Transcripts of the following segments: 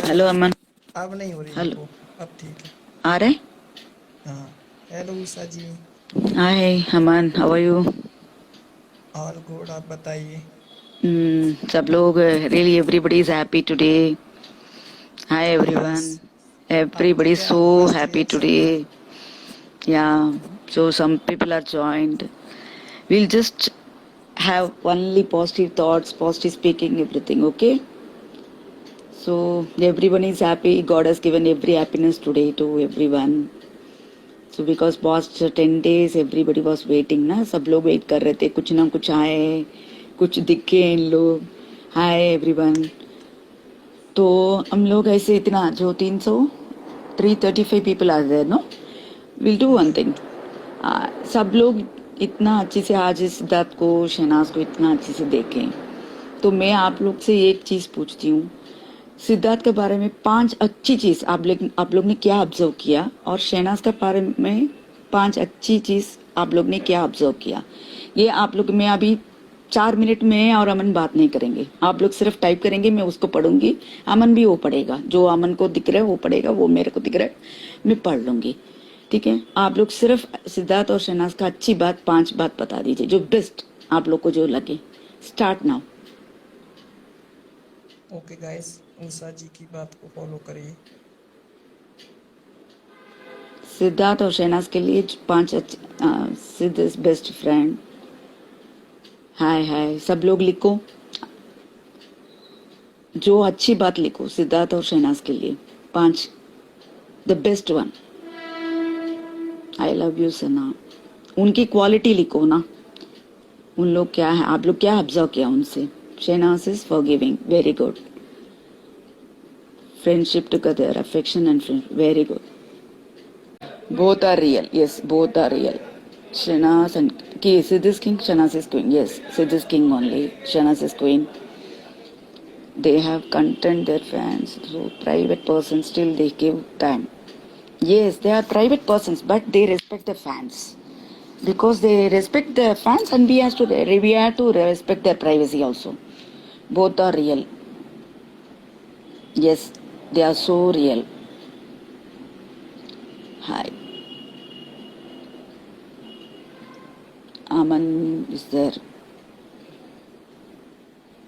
Hello अमन। अब नहीं हो रही मेरे हेलो। को। अब ठीक है। आ रहे? हाँ। Hello Usha ji. Hi Aman, how are you? All good, आप बताइए। सब लोग really everybody is happy today. Hi yes. Everyone, आपका एवरीबडी क्या so first happy reaction today. था? Yeah, so some people are joined. We'll just have only positive thoughts, positive speaking, everything, okay? So everyone is happy. God has given every happiness today to everyone. So because past 10 days everybody was waiting ना, सब लोग wait कर रहे थे, कुछ ना कुछ आए, कुछ दिखे इन लोग. Hi everyone. तो हम लोग ऐसे इतना जो 335 people are there no. Will do one thing. Right. सब लोग इतना अच्छे से आज इस सिद्धार्थ को, शहनाज को इतना अच्छे से देखें. तो मैं आप लोग से एक चीज पूछती हूँ. सिद्धार्थ के बारे में 5 अच्छी चीज आप लोग ने क्या ऑब्जर्व किया, और शहनाज के बारे में 5 अच्छी चीज आप लोग ने क्या ऑब्जर्व किया. ये आप लोग में अभी 4 मिनट में और अमन बात नहीं करेंगे. आप लोग सिर्फ टाइप करेंगे, मैं उसको पढ़ूंगी, अमन भी वो पढ़ेगा. जो अमन को दिख रहा है वो पढ़ेगा, वो मेरे को दिख रहा है मैं पढ़ लूंगी. ठीक है? आप लोग सिर्फ सिद्धार्थ और शहनाज का अच्छी बात 5 बात बता दीजिए, जो बेस्ट आप लोग को जो लगे. Start now. Okay guys, Usha जी की बात को फॉलो करिए। सिद्धार्थ और शहनाज के लिए 5 अच्छे. सिद्ध इज बेस्ट फ्रेंड. हाय हाय, सब लोग लिखो, जो अच्छी बात लिखो सिद्धार्थ और शहनाज के लिए. 5 the best one. I love you Sana. उनकी क्वालिटी लिखो ना. उन लोग क्या है, आप लोग क्या ऑब्जर्व किया उनसे. Shehnaz is forgiving, very good. Friendship together, affection and friend, very good. Both are real. Yes, both are real. Shanaz and Sid is king, Shanaz is queen. Yes, Sid is king only. Shanaz is queen. They have content their fans. So private persons still they give time. Yes, they are private persons, but they respect their fans. Because they respect their fans, and we have to respect their privacy also. Both are real. Yes, they are so real. Hi. Aman is there.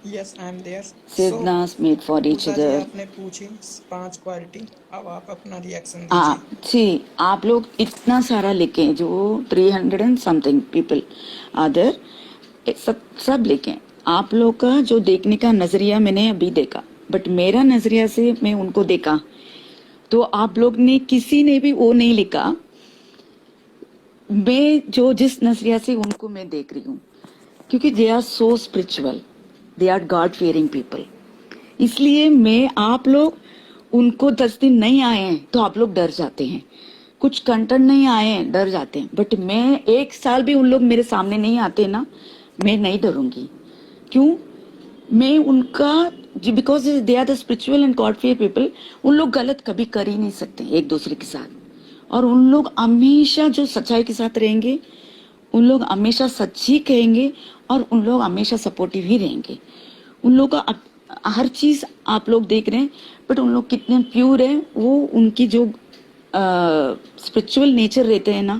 Yes, I am there. So Sidnas made for each Usha ji, other. आपने पूछी 5 quality. अब आप अपना reaction हाँ दीजिए। जी. आप लोग इतना सारा लिखे जो 300 एंड समथिंग पीपल अदर, सब लिखे. आप लोग का जो देखने का नजरिया मैंने अभी देखा, बट मेरा नजरिया से मैं उनको देखा, तो आप लोग ने किसी ने भी वो नहीं लिखा. मैं जो जिस नजरिया से उनको मैं देख रही हूँ, क्योंकि they are so spiritual, they are God fearing people. इसलिए मैं आप लोग उनको 10 दिन नहीं आए हैं तो आप लोग डर जाते हैं. कुछ कंटेंट नहीं आए हैं डर जाते हैं. बट मैं 1 साल भी उन लोग मेरे सामने नहीं आते ना, मैं नहीं डरूंगी. क्यों? मैं उनका, because they are the spiritual and god fear people. उन लोग गलत कभी कर ही नहीं सकते एक दूसरे के साथ. और उन लोग हमेशा जो सच्चाई के साथ रहेंगे, उन लोग हमेशा सच ही कहेंगे, और उन लोग हमेशा सपोर्टिव ही रहेंगे. उन लोग का हर चीज आप लोग देख रहे हैं, बट उन लोग कितने प्योर है. वो उनकी जो स्पिरिचुअल नेचर रहते हैं ना,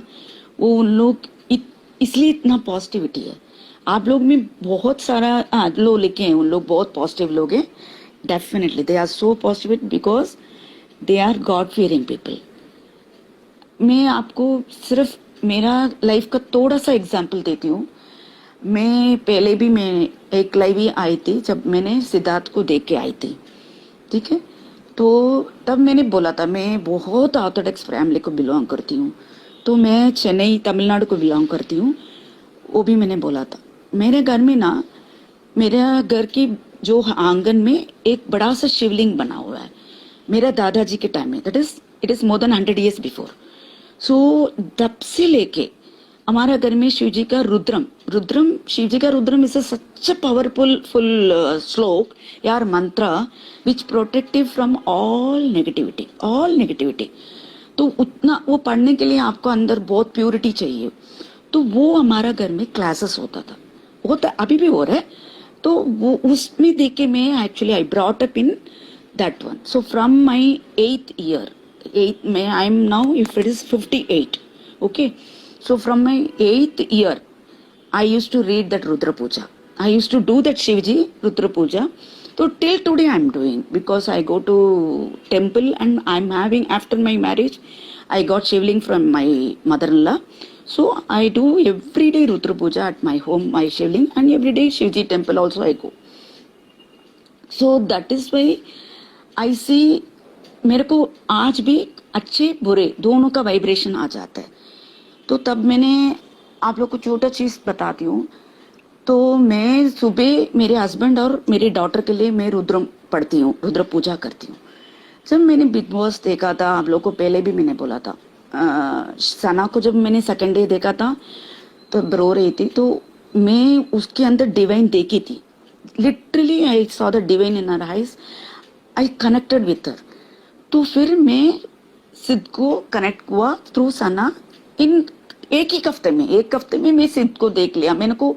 वो उन लोग इसलिए इतना पॉजिटिविटी है. आप लोग में बहुत सारा लोग लिखे हैं, उन लोग बहुत पॉजिटिव लोग हैं. Definitely they are so positive because they are God fearing people. मैं आपको सिर्फ मेरा लाइफ का थोड़ा सा एग्जाम्पल देती हूँ. मैं पहले भी मैं एक लाइव ही आई थी जब मैंने सिद्धार्थ को देख के आई थी. ठीक है? तो तब मैंने बोला था मैं बहुत ऑर्थोडॉक्स फैमिली को बिलोंग करती हूँ. तो मैं चेन्नई तमिलनाडु को बिलोंग करती हूँ. वो भी मैंने बोला था. मेरे घर में ना, मेरे घर की जो आंगन में एक बड़ा सा शिवलिंग बना हुआ है, मेरा दादाजी के टाइम में. That is it is more than 100 years before. So तब से लेके हमारा घर में शिव जी का रुद्रम रुद्रम शिव जी का Rudram is such powerful full श्लोक यार, मंत्र विच प्रोटेक्टिव फ्रॉम ऑल नेगेटिविटी. तो उतना वो पढ़ने के लिए आपको अंदर बहुत प्योरिटी चाहिए. तो वो हमारा घर में क्लासेस होता था, होता अभी भी हो रहा है. तो वो उसमें देख के मैं actually I brought up in that one. So from my 8th year, 8th May, I am now, if it is 58, okay. So from my 8th year, I used to read that Rudra Puja. I used to do that Shivji Rudra Puja. So till today I am doing, because I go to temple and I am having, after my marriage, I got Shivling from my mother-in-law. So I do every day Rudra Puja at my home, my Shivling, and every day Shivji temple also I go. So that is why I see, मेरे को आज भी अच्छे बुरे दोनों का vibration आ जाता है. तो तब मैंने आप लोग को छोटा चीज बताती हूँ. तो मैं सुबह मेरे हस्बैंड और मेरी डॉटर के लिए मैं रुद्र पढ़ती हूँ, रुद्र पूजा करती हूँ. जब मैंने बिग बॉस देखा था, आप लोग को पहले भी मैंने बोला था, सना को जब मैंने सेकंड डे देखा था तो रो रही थी, तो मैं उसके अंदर डिवाइन देखी थी. Literally I saw the divine in her eyes. I connected with her. तो फिर मैं सिद्ध को कनेक्ट हुआ थ्रू सना. इन एक हफ्ते में मैं सिद्ध को देख लिया. मैंने को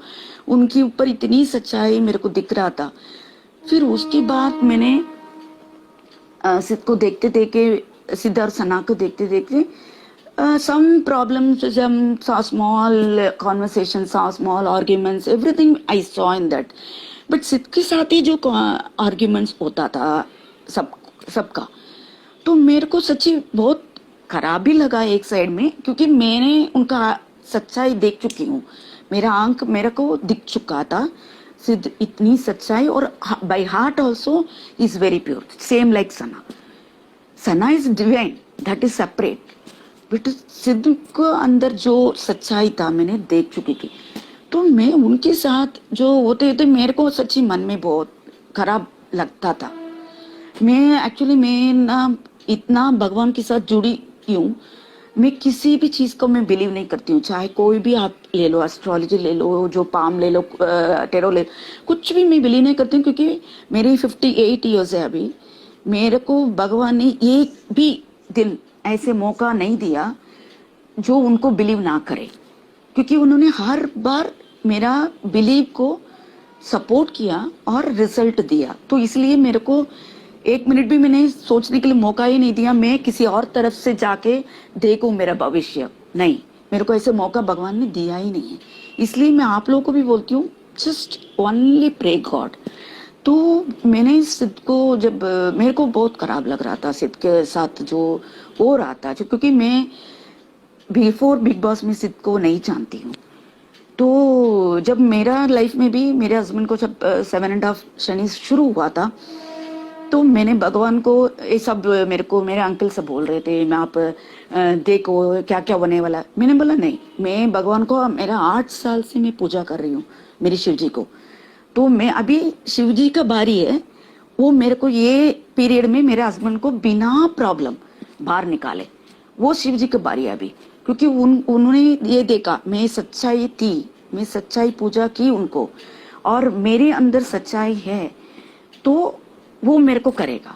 उनके ऊपर इतनी सच्चाई मेरे को दिख रहा था. फिर उसके बाद मैंने सिद्ध को देखते देखते, सिद्ध और सना को देखते देखते, some problems, some small conversations, small arguments, everything I saw in that. But सिद्ध के साथ ही जो arguments होता था सबका, तो मेरे को सच्ची बहुत खराब भी लगा एक साइड में, क्योंकि मैंने उनका सच्चाई देख चुकी हूँ. मेरा आंख मेरे को दिख चुका था. सिद्ध इतनी सच्चाई, और by heart also is very pure, same like Sana. Sana is divine, that is separate. But सिद्ध को अंदर जो सच्चाई था मैंने देख चुकी थी. तो मैं उनके साथ जो होते थे, मेरे को सच्ची मन में बहुत खराब लगता था. मैं एक्चुअली मैं ना इतना भगवान के साथ जुड़ी हूँ. मैं किसी भी चीज को मैं बिलीव नहीं करती हूँ, चाहे कोई भी आप ले लो, एस्ट्रोलॉजी ले लो, जो पाम ले लो, टेरो ले, कुछ भी मैं बिलीव नहीं करती हूँ. क्योंकि मेरी 58 ईयर्स है अभी. मेरे को भगवान ने एक भी दिन ऐसे मौका नहीं दिया जो उनको बिलीव ना करे, क्योंकि उन्होंने हर बार मेरा बिलीव को सपोर्ट किया और रिजल्ट दिया. तो इसलिए मेरे को एक मिनट भी मैंने सोचने के लिए मौका ही नहीं दिया मैं किसी और तरफ से जाके देखूं मेरा भविष्य. नहीं, मेरे को ऐसे मौका भगवान ने दिया ही नहीं है. इसलिए मैं आप लोगों को भी बोलती हूँ, जस्ट ओनली प्रे गॉड. तो मैंने सिद्ध को, जब मेरे को बहुत खराब लग रहा था सिद्ध के साथ जो हो रहा था, क्योंकि मैं बिफोर बिग बॉस में सिद्ध को नहीं जानती हूँ. तो जब मेरा लाइफ में भी मेरे हस्बैंड को जब 7.5 शनि शुरू हुआ था, तो मैंने भगवान को ये सब, मेरे को मेरे अंकल सब बोल रहे थे, मैं आप देखो क्या क्या होने वाला. मैंने बोला नहीं, मैं भगवान को, मेरा 8 साल से मैं पूजा कर रही हूँ मेरी शिव जी को. तो मैं अभी शिव जी का बारी है, वो मेरे को ये पीरियड में मेरे हस्बैंड को बिना प्रॉब्लम बाहर निकाले, वो शिव जी का बारी है अभी. क्योंकि उन्होंने ये देखा मैं सच्चाई थी, मैं सच्चाई पूजा की उनको, और मेरे अंदर सच्चाई है, तो वो मेरे को करेगा.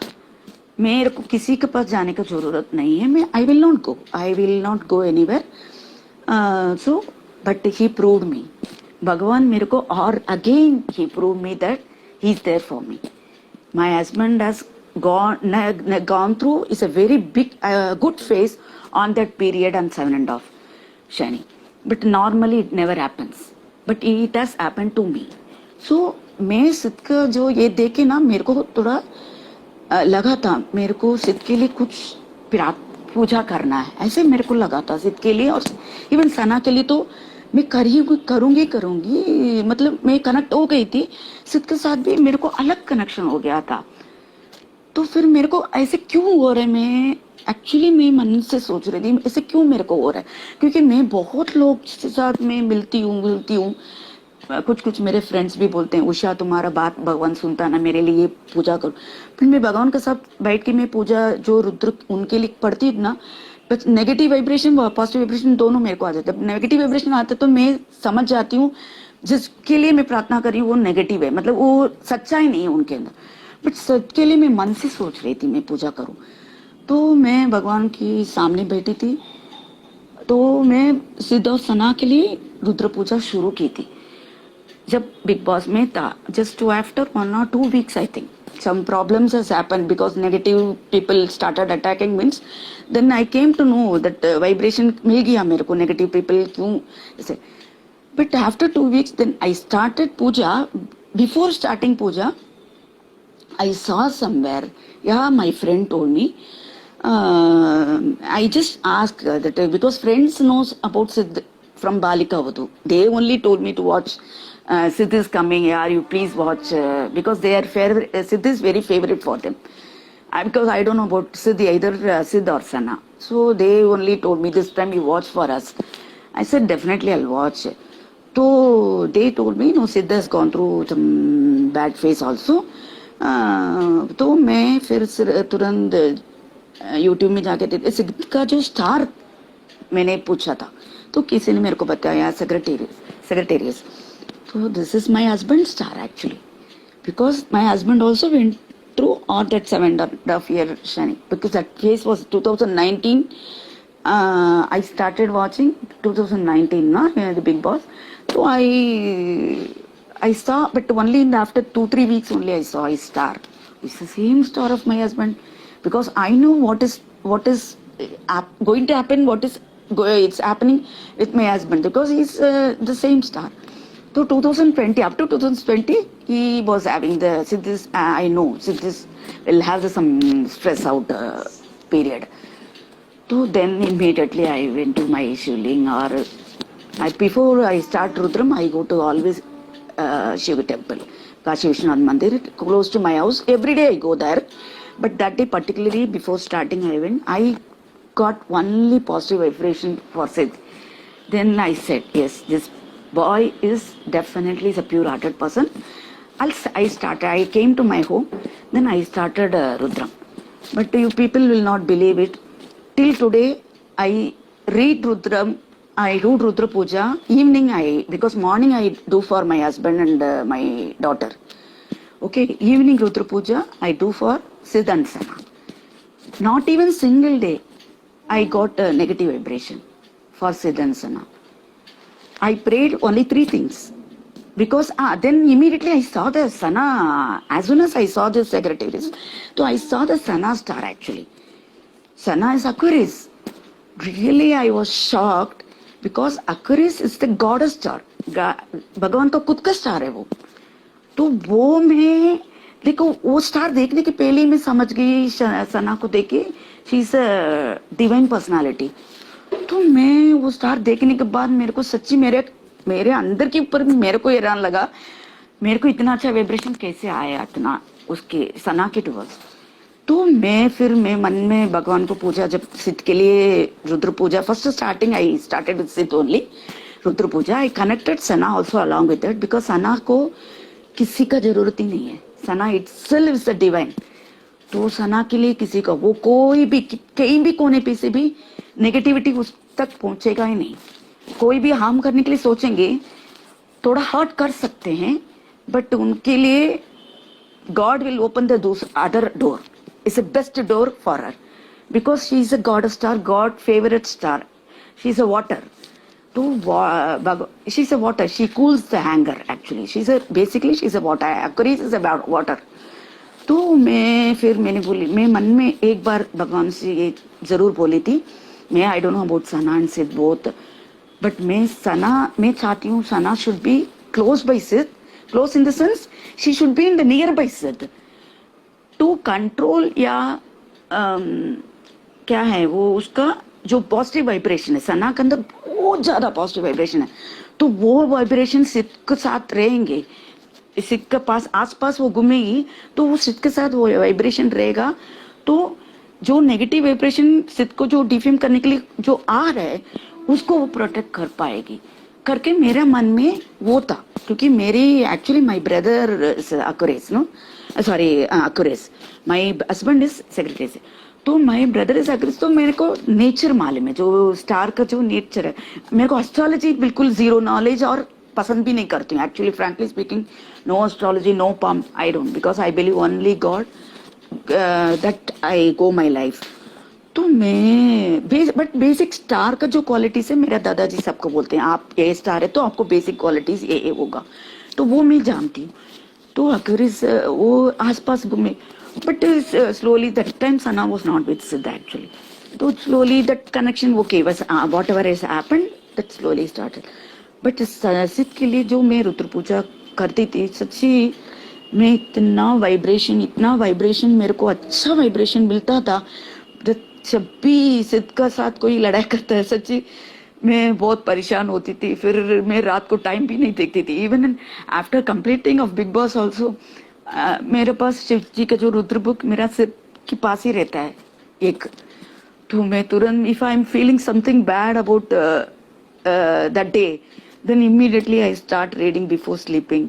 मेरे को किसी के पास जाने की जरूरत नहीं है. मैं I will not go anywhere. So but he proved me, भगवान मेरे को, और again he proved me that he is there for me. My husband has gone through is a very big good phase on that period on 7.5 Shani, but normally it never happens, but it has happened to me. So मैं सिद्ध का जो ये देखे ना, मेरे को थोड़ा लगा था, मेरे को सिद्ध के लिए कुछ पूजा करना है, ऐसे मेरे को लगा था सिद्ध के लिए. और इवन सना के लिए तो मैं करूंगी, मतलब मैं कनेक्ट हो गई थी. सिद्ध के साथ भी मेरे को अलग कनेक्शन हो गया था. तो फिर मेरे को ऐसे क्यों हो रहा है, मैं एक्चुअली मैं मन से सोच रही थी ऐसे क्यों मेरे को हो रहा है. क्योंकि मैं बहुत लोग के साथ में मिलती हूँ. कुछ मेरे फ्रेंड्स भी बोलते हैं, उषा तुम्हारा बात भगवान सुनता ना, मेरे लिए पूजा करो. फिर मैं भगवान के साथ बैठ के मैं पूजा जो रुद्र उनके लिए पढ़ती ना, बस नेगेटिव वाइब्रेशन व पॉजिटिव वाइब्रेशन दोनों मेरे को आ जाते हैं. नेगेटिव वाइब्रेशन आता है तो मैं समझ जाती हूँ जिसके लिए मैं प्रार्थना कर रही हूँ वो नेगेटिव है, मतलब वो सच्चाई नहीं है उनके अंदर. बट सबके लिए मैं मन से सोच रही थी मैं पूजा करूं. तो मैं भगवान की सामने बैठी थी, तो मैं सिद्ध और सना के लिए रुद्र पूजा शुरू की थी जब बिग बॉस में था, just after 1 or 2 weeks I think. some problems has happened because negative people started attacking means then I came to know that vibration मिल गया मेरे को negative people क्यों ऐसे. But after 2 weeks then I started puja. Before starting puja I saw somewhere, yeah, my friend told me, I just asked that because friends knows about Siddh from Balika Vadhu. They only told me to watch Siddh is coming, yeah, you please watch because they are favorite, Siddh is very favorite for them. Because I don't know about Siddh either, Siddh or Sana. So they only told me this time you watch for us. I said definitely I'll watch. So they told me no, Siddh has gone through some bad phase also. तो मैं फिर तुरंत YouTube में जाके देखते सिद्ध का जो स्टार मैंने पूछा था तो किसी ने मेरे को बताया सेक्रेटेरियस. तो this is my husband star actually because my husband also went through all that 7.5 year shani because that case was 2019. I started watching 2019 na the Big Boss. So I saw, but only in the after 2-3 weeks only I saw his star. It's the same star of my husband because I know what is going to happen, it's happening with my husband because he's the same star. So 2020, up to 2020, he was having the Siddhis. I know Siddhis will have some stress out period. So then immediately I went to my Shivling or before I start Rudram, I go to always Shiva temple, Kashi Vishwanath Mandir, close to my house. Every day I go there. But that day particularly before starting I went, I got only positive vibration for Siddh. Then I said, yes, this boy is definitely a pure-hearted person. I came to my home, then I started Rudram. But you people will not believe it. Till today, I read Rudram. I do Rudra Puja. Evening because morning I do for my husband and my daughter. Okay, evening Rudra Puja I do for Siddh and Sana. Not even single day I got a negative vibration for Siddh and Sana. I prayed only 3 things. Because then immediately I saw the Sana, as soon as I saw the secretaries, so I saw the Sana star actually. Sana is Aquarius. Really I was shocked. Because Aquarius is the goddess star, भगवान का खुद का star है वो. तो वो मैं देखो वो स्टार देखने के पहले ही मैं समझ गई सना को देख के she is a divine personality. तो मैं वो स्टार देखने के बाद मेरे को सच्ची मेरे अंदर के ऊपर मेरे को हैरान लगा मेरे को इतना अच्छा वाइब्रेशन कैसे आया इतना उसके सना के टुवर्ड्स. तो मैं मन में भगवान को पूजा जब सिद्ध के लिए Rudra puja first starting I started with Siddh only Rudra puja. I connected Sana also along with that because Sana को किसी का जरूरत ही नहीं है. Sana itself is the divine. तो सना के लिए किसी का वो कोई भी कहीं भी कोने पे से भी नेगेटिविटी उस तक पहुंचेगा ही नहीं. कोई भी हार्म करने के लिए सोचेंगे थोड़ा हर्ट कर सकते हैं बट उनके लिए God will open the other door. Is a best door for her because she is a goddess star, God favorite star. She is a water. She's a water. She cools the anger actually. She's a water. Aquarius is about water. तो मैंने बोली मैं मन में एक बार भगवान से ये जरूर बोली थी मैं आई don't know about Sana and सिद्ध बोथ बट मैं चाहती हूँ सना शुड बी क्लोज बाय सिद्ध. Close in the sense she should be in the near by सिद्ध टू कंट्रोल या क्या है वो उसका जो पॉजिटिव वाइब्रेशन है. सना के अंदर बहुत ज्यादा पॉजिटिव वाइब्रेशन है तो वो वाइब्रेशन सिद्ध के साथ रहेंगे. सिद्ध के पास आसपास वो घूमेगी तो वो सिद्ध के साथ वो वाइब्रेशन रहेगा. तो जो नेगेटिव वाइब्रेशन सिद्ध को जो डिफेम करने के लिए जो आ रहा है उसको वो प्रोटेक्ट कर पाएगी करके मेरे मन में वो था. क्योंकि मेरी actually my brother Aquarius no sorry Aquarius my husband is secretary. तो माई ब्रदर इज Aquarius. तो मेरे को नेचर मालूम है जो स्टार का जो नेचर है. मेरे को एस्ट्रोलॉजी बिल्कुल जीरो नॉलेज और पसंद भी नहीं करती हूँ actually frankly speaking. No astrology no pump I don't because I believe only God that I go my life. तो मैं बट बेसिक स्टार का जो क्वालिटीज है मेरा दादाजी सबको बोलते हैं आप ए स्टार है तो आपको बेसिक क्वालिटीज ये होगा. तो वो मैं जानती हूँ. तो अक्यूरीज वो आसपास घूमे, but slowly that time Sana was not with Sid actually. तो slowly that connection okay was whatever has happened that slowly started. But सिद के लिए जो मैं रुद्र पूजा करती थी सच्ची, मैं इतना वाइब्रेशन मेरे को अच्छा वाइब्रेशन मिलता था। जब भी सिद का साथ कोई लड़ाई करता है सच्ची मैं बहुत परेशान होती थी, फिर मैं रात को टाइम भी नहीं देखती थी। Even after completing of big boss also मेरे पास शिव जी का जो रुद्र बुक मेरा सिर के पास ही रहता है एक, तो मैं तुरंत if I am feeling something bad about that day then immediately I start reading before sleeping.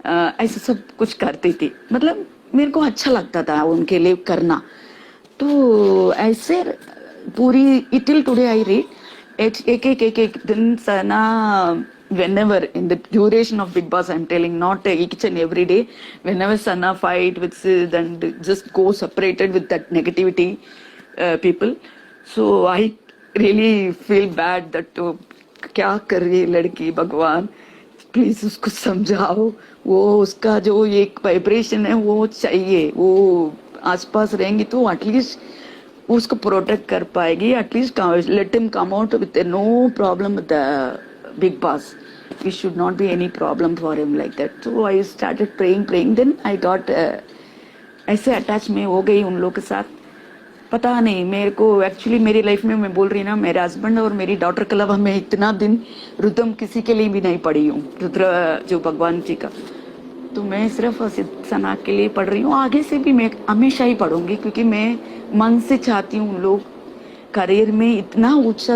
ऐसा सब कुछ करती थी, मतलब मेरे को अच्छा लगता था उनके लिए करना। तो ऐसे पूरी टिल टुडे आई रीड एक दिन सना whenever in the duration of Big Boss, I'm telling, not each and every day, whenever Sana fight with Sid and just go separated with that negativity people, so I really feel bad that क्या कर रही है लड़की, भगवान please उसको समझाओ, वो उसका जो एक वाइब्रेशन है वो चाहिए, वो आसपास रहेंगी तो एटलीस्ट उसको प्रोटेक्ट कर पाएगी, at least let him come out with no problem with Big Boss. It should not be any problem for him like that. So I started praying. Then I got ऐसे अटैच में हो गई उन लोगों के साथ। पता नहीं मेरे को एक्चुअली मेरी लाइफ में मैं बोल रही ना, मेरे हस्बैंड और मेरी डॉटर के अलावा मैं इतना दिन रुद्रम किसी के लिए भी नहीं पढ़ी हूँ, रुद्र जो भगवान जी का। तो मैं सिर्फ सना के लिए पढ़ रही हूँ, आगे से भी मैं हमेशा ही पढ़ूंगी क्योंकि मैं मन से चाहती हूँ लोग करियर में इतना ऊंचा।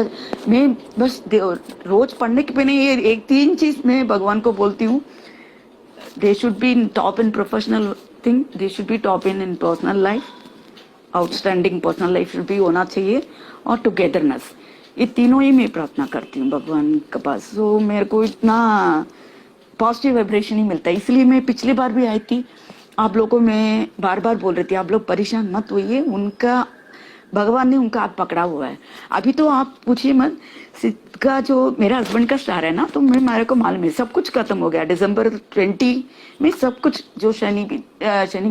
मैं बस रोज पढ़ने के पहले ये एक 3 चीज मैं भगवान को बोलती हूँ, they should be top in professional thing, they should be top in personal life, outstanding personal life should be होना चाहिए, और टुगेदरनेस। ये तीनों ही मैं प्रार्थना करती हूँ भगवान के पास। तो मेरे को इतना पॉजिटिव वाइब्रेशन ही मिलता है, इसलिए मैं पिछली बार भी आई थी, आप लोगों को मैं बार बार बोल रही थी आप लोग परेशान मत होइए, उनका भगवान ने उनका हाथ पकड़ा हुआ है। अभी तो आप पूछिए मत, सिद्ध का जो मेरा हस्बैंड का स्टार है ना, तो मैं मेरे को मालूम है सब कुछ खत्म हो गया दिसंबर 20 में, सब कुछ जो शनि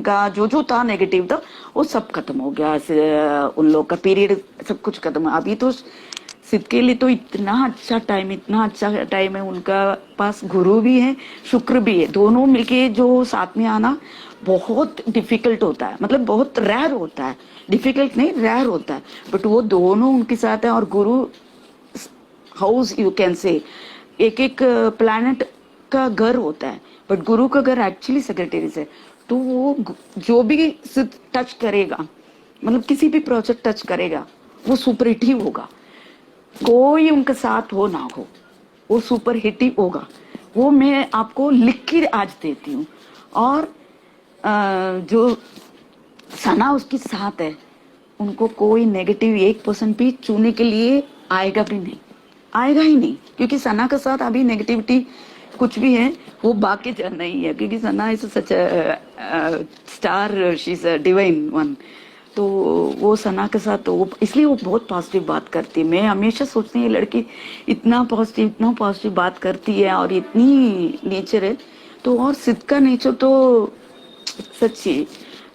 का जो था नेगेटिव था वो सब खत्म हो गया, उन लोग का पीरियड सब कुछ खत्म। अभी तो सिद्ध के लिए तो इतना अच्छा टाइम है, उनका पास गुरु भी है शुक्र भी है, दोनों मिलके जो साथ में आना बहुत डिफिकल्ट होता है, मतलब बहुत रेयर होता है, डिफिकल्ट नहीं रेयर होता है, बट वो दोनों उनके साथ है। और गुरु हाउस यू कैन से एक प्लैनेट का घर होता है, बट गुरु का घर एक्चुअली सेक्रेटरी है। तो वो जो भी टच करेगा, मतलब किसी भी प्रोजेक्ट टच करेगा वो सुपर हिट ही होगा, कोई उनके साथ हो ना हो वो सुपर हिट ही होगा। वो मैं आपको लिख के आज देती हूँ। और जो सना उसके साथ है, उनको कोई नेगेटिव 1% भी छूने के लिए आएगा भी नहीं, आएगा ही नहीं, क्योंकि सना के साथ अभी नेगेटिविटी कुछ भी है वो बाकी नहीं है, क्योंकि Sana is such star, she is a divine one. तो वो सना के साथ तो वो इसलिए वो बहुत पॉजिटिव बात करती है। मैं हमेशा सोचती हूँ ये लड़की इतना पॉजिटिव बात करती है और इतनी नेचर है। तो और सिद्ध का नेचर तो सच्ची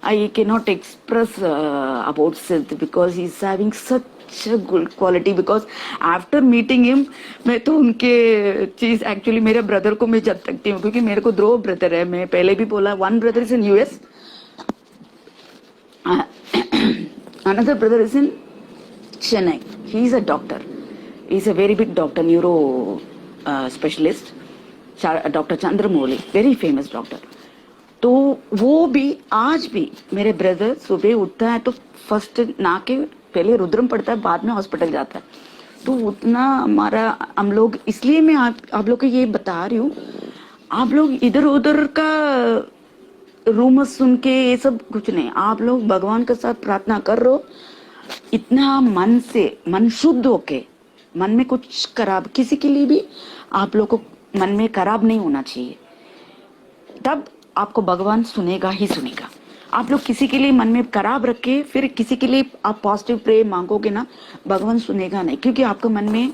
I cannot express about Sid because he's having such a good quality, because after meeting him मैं तो उनके चीज एक्चुअली मेरे ब्रदर को मैं जब तकती हूँ, क्योंकि मेरे को 2 ब्रदर है, मैं पहले भी बोला, 1 brother is in US, another brother is in Chennai. He is a doctor, he is a very big doctor, neuro specialist, Dr. Chandramouli, very famous doctor. तो वो भी आज भी मेरे ब्रदर सुबह उठता है तो फर्स्ट ना के पहले रुद्रम पढ़ता है, बाद में हॉस्पिटल जाता है। तो उतना हमारा हम लोग, इसलिए मैं आप लोग को ये बता रही हूँ, आप लोग इधर उधर का रूमर सुन के ये सब कुछ नहीं, आप लोग भगवान के साथ प्रार्थना कर रहे हो, इतना मन से, मन शुद्ध होके, मन में कुछ खराब किसी के लिए भी आप लोग को मन में खराब नहीं होना चाहिए, तब आपको भगवान सुनेगा ही सुनेगा। आप लोग किसी के लिए मन में खराब रख के फिर किसी के लिए आप पॉजिटिव प्रे मांगोगे ना, भगवान सुनेगा नहीं, क्योंकि आपके मन में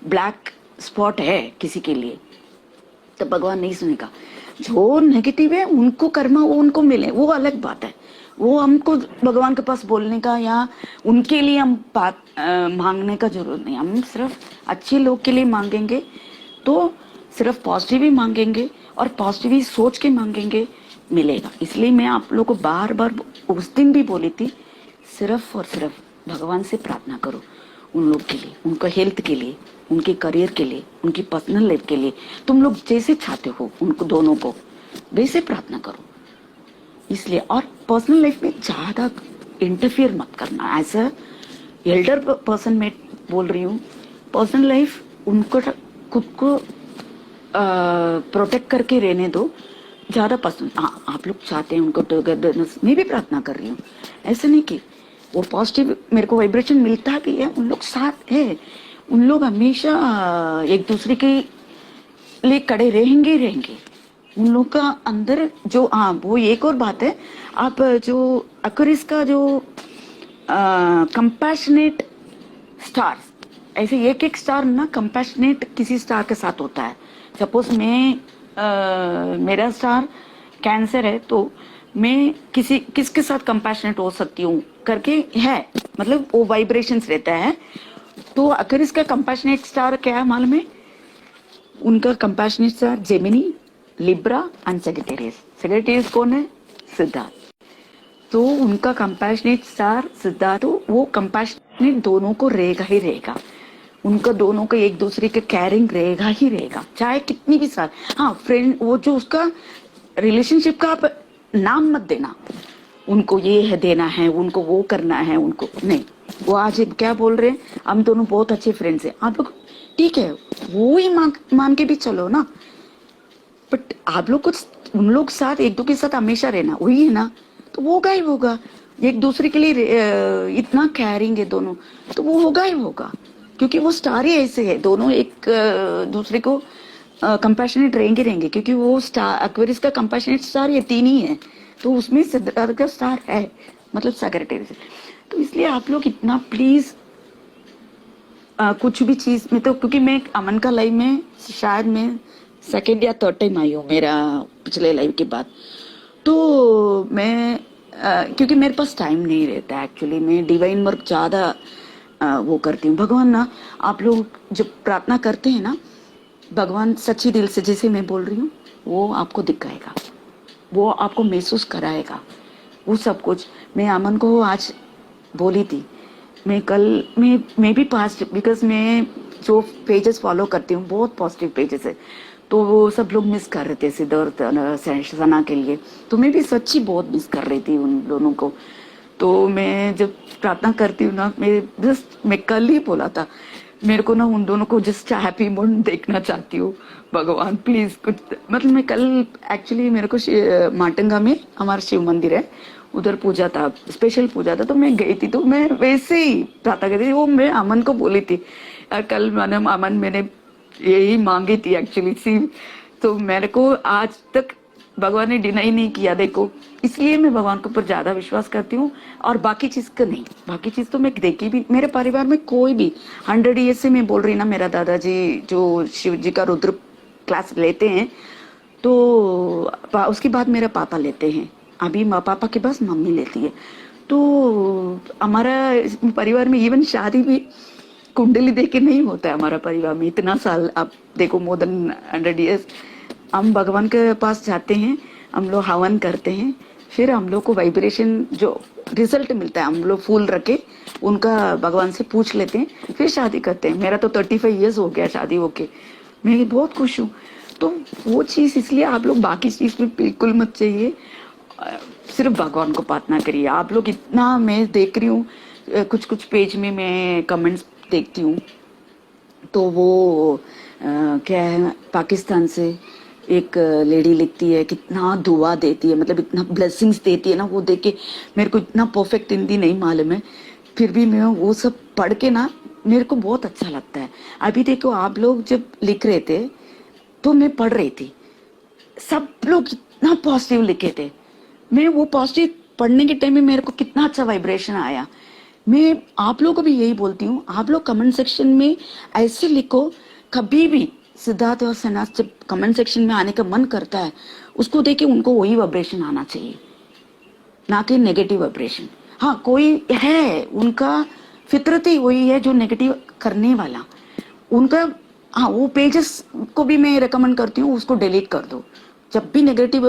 ब्लैक स्पॉट है किसी के लिए, तो भगवान नहीं सुनेगा। जो नेगेटिव है उनको कर्मा वो उनको मिले, वो अलग बात है। वो हमको भगवान के पास बोलने का या उनके लिए हम बात मांगने का जरूरत नहीं। हम सिर्फ अच्छे लोग के लिए मांगेंगे तो सिर्फ पॉजिटिव ही मांगेंगे और पॉजिटिव ही सोच के मांगेंगे, मिलेगा। इसलिए मैं आप लोग को बार बार उस दिन भी बोली थी, सिर्फ और सिर्फ भगवान से प्रार्थना करो उन लोग के लिए, उनका हेल्थ के लिए, उनके करियर के लिए, उनकी पर्सनल लाइफ के लिए। तुम लोग जैसे चाहते हो उनको दोनों को वैसे प्रार्थना करो। इसलिए और पर्सनल लाइफ में ज्यादा इंटरफियर मत करना। एज अ एल्डर पर्सन मैं बोल रही हूँ, पर्सनल लाइफ उनको खुद को प्रोटेक्ट करके रहने दो। ज्यादा पसंद आप लोग चाहते हैं उनको टुगेदरनेस, मैं भी प्रार्थना कर रही हूँ, ऐसे नहीं कि वो पॉजिटिव मेरे को वाइब्रेशन मिलता भी है, उन लोग साथ है, उन लोग हमेशा एक दूसरे के लिए खड़े रहेंगे ही रहेंगे। उन लोग का अंदर जो वो एक और बात है, आप जो अक्वेरियस का जो कंपैशनेट स्टार्स, ऐसे एक एक स्टार ना कंपैशनेट किसी स्टार के साथ होता है। सपोज मेरा स्टार कैंसर है तो मैं किसके साथ कंपैशनेट हो सकती हूँ करके है, मतलब वो वाइब्रेशंस रहता है। तो अक्वेरियस का कंपैशनेट स्टार क्या है मालूम है? उनका compassionate star Gemini, Libra and Sagittarius. Sagittarius कौन है? सिद्धार्थ। तो उनका कंपैशनेट स्टार सिद्धार्थ, वो कंपैशनेट दोनों को रहेगा ही रहेगा, उनका दोनों का एक दूसरे के कैरिंग रहेगा ही रहेगा, चाहे कितनी भी साल। हाँ फ्रेंड, वो जो उसका रिलेशनशिप का आप नाम मत देना, उनको ये है देना है, उनको वो करना है, उनको नहीं। वो आज क्या बोल रहे हैं, हम दोनों बहुत अच्छे फ्रेंड्स हैं, आप लोग ठीक है वो ही मान के भी चलो ना, बट आप लोग कुछ उन लोग साथ एक दो के साथ हमेशा रहना, वही है ना, तो वो होगा ही होगा। एक दूसरे के लिए इतना कैरिंग है दोनों, तो वो होगा ही होगा, क्योंकि वो स्टार ही ऐसे है, दोनों एक दूसरे को कंपैशनेट रहेंगे, क्योंकि वो स्टार एक्वेरियस का कंपैशनेट स्टार ये तीन ही है, तो उसमें सिद्धार्थ का स्टार है, मतलब सेक्रेटरी। तो इसलिए आप लोग इतना प्लीज कुछ भी चीज में तो, क्योंकि मैं अमन का लाइव में शायद मैं सेकेंड या थर्ड टाइम आई हूँ मेरा पिछले लाइव के बाद। तो मैं क्योंकि मेरे पास टाइम नहीं रहता एक्चुअली, मैं डिवाइन वर्क ज्यादा वो करती हूँ। भगवान ना, आप लोग जब प्रार्थना करते हैं ना, भगवान सच्ची दिल से, जैसे मैं बोल रही हूँ, वो आपको दिखाएगा, वो आपको महसूस कराएगा वो सब कुछ। मैं अमन को आज बोली थी, मैं भी पास्ट, बिकॉज मैं जो पेजेस फॉलो करती हूँ बहुत पॉजिटिव पेजेस है, तो वो सब लोग मिस कर रहे थे सिद्धार्थ सना के लिए, तो मैं भी सच्ची बहुत मिस कर रही थी उन दोनों को। तो मैं जब प्रार्थना करती हूँ ना, मैं कल ही बोला था, मेरे को ना उन दोनों को जस्ट हैप्पी मूड देखना चाहती हूँ, भगवान प्लीज कुछ। मतलब मैं कल एक्चुअली मेरे को माटंगा में हमारा शिव मंदिर है, उधर पूजा था, स्पेशल पूजा था, तो मैं गई थी, तो मैं वैसे ही प्रार्थना करती थी। वो मैं अमन को बोली थी कल, अमन मैंने यही मांगी थी एक्चुअली सी, तो मेरे को आज तक भगवान ने डिनाई नहीं किया, देखो। इसलिए मैं भगवान के ऊपर ज्यादा विश्वास करती हूँ, और बाकी चीज का नहीं। बाकी चीज तो मैं देखी भी, मेरे परिवार में कोई भी 100 ईयर्स से मैं बोल रही ना, मेरा दादाजी जो शिव जी का रुद्र क्लास लेते हैं, तो उसके बाद मेरा पापा लेते हैं, अभी पापा के पास मम्मी लेती है। तो हमारा परिवार में इवन शादी भी कुंडली देख के नहीं होता है हमारा परिवार में, इतना साल आप देखो, मोर देन 100 ईयर्स। हम भगवान के पास जाते हैं, हम लोग हवन करते हैं, फिर हम लोग को वाइब्रेशन जो रिजल्ट मिलता है, हम लोग फूल रखे उनका भगवान से पूछ लेते हैं, फिर शादी करते हैं। मेरा तो 35 ईयर्स हो गया शादी होके, मैं बहुत खुश हूँ। तो वो चीज, इसलिए आप लोग बाकी चीज में बिल्कुल मत चाहिए, सिर्फ भगवान को प्रार्थना करिए। आप लोग इतना, मैं देख रही हूँ कुछ कुछ पेज में मैं कमेंट्स देखती हूँ, तो वो क्या है, पाकिस्तान से एक लेडी लिखती है, कितना दुआ देती है, मतलब इतना ब्लेसिंग्स देती है ना, वो देख के मेरे को इतना परफेक्ट हिंदी नहीं मालूम है, फिर भी मैं वो सब पढ़ के ना मेरे को बहुत अच्छा लगता है। अभी देखो आप लोग जब लिख रहे थे तो मैं पढ़ रही थी, सब लोग इतना पॉजिटिव लिखे थे, मैं वो पॉजिटिव पढ़ने के टाइम में मेरे को कितना अच्छा वाइब्रेशन आया। मैं आप लोगों को भी यही बोलती हूँ, आप लोग कमेंट सेक्शन में ऐसे लिखो, कभी भी सिद्धार्थ और सना जब कमेंट सेक्शन में आने का मन करता है, उसको देख के उनको वही वाइब्रेशन आना चाहिए, ना कि नेगेटिव वाइब्रेशन। हाँ, कोई है उनका फितरत ही वही है जो नेगेटिव करने वाला, उनका हाँ वो पेजेस को भी मैं रेकमेंड करती हूँ, उसको डिलीट कर दो। जब भी नेगेटिव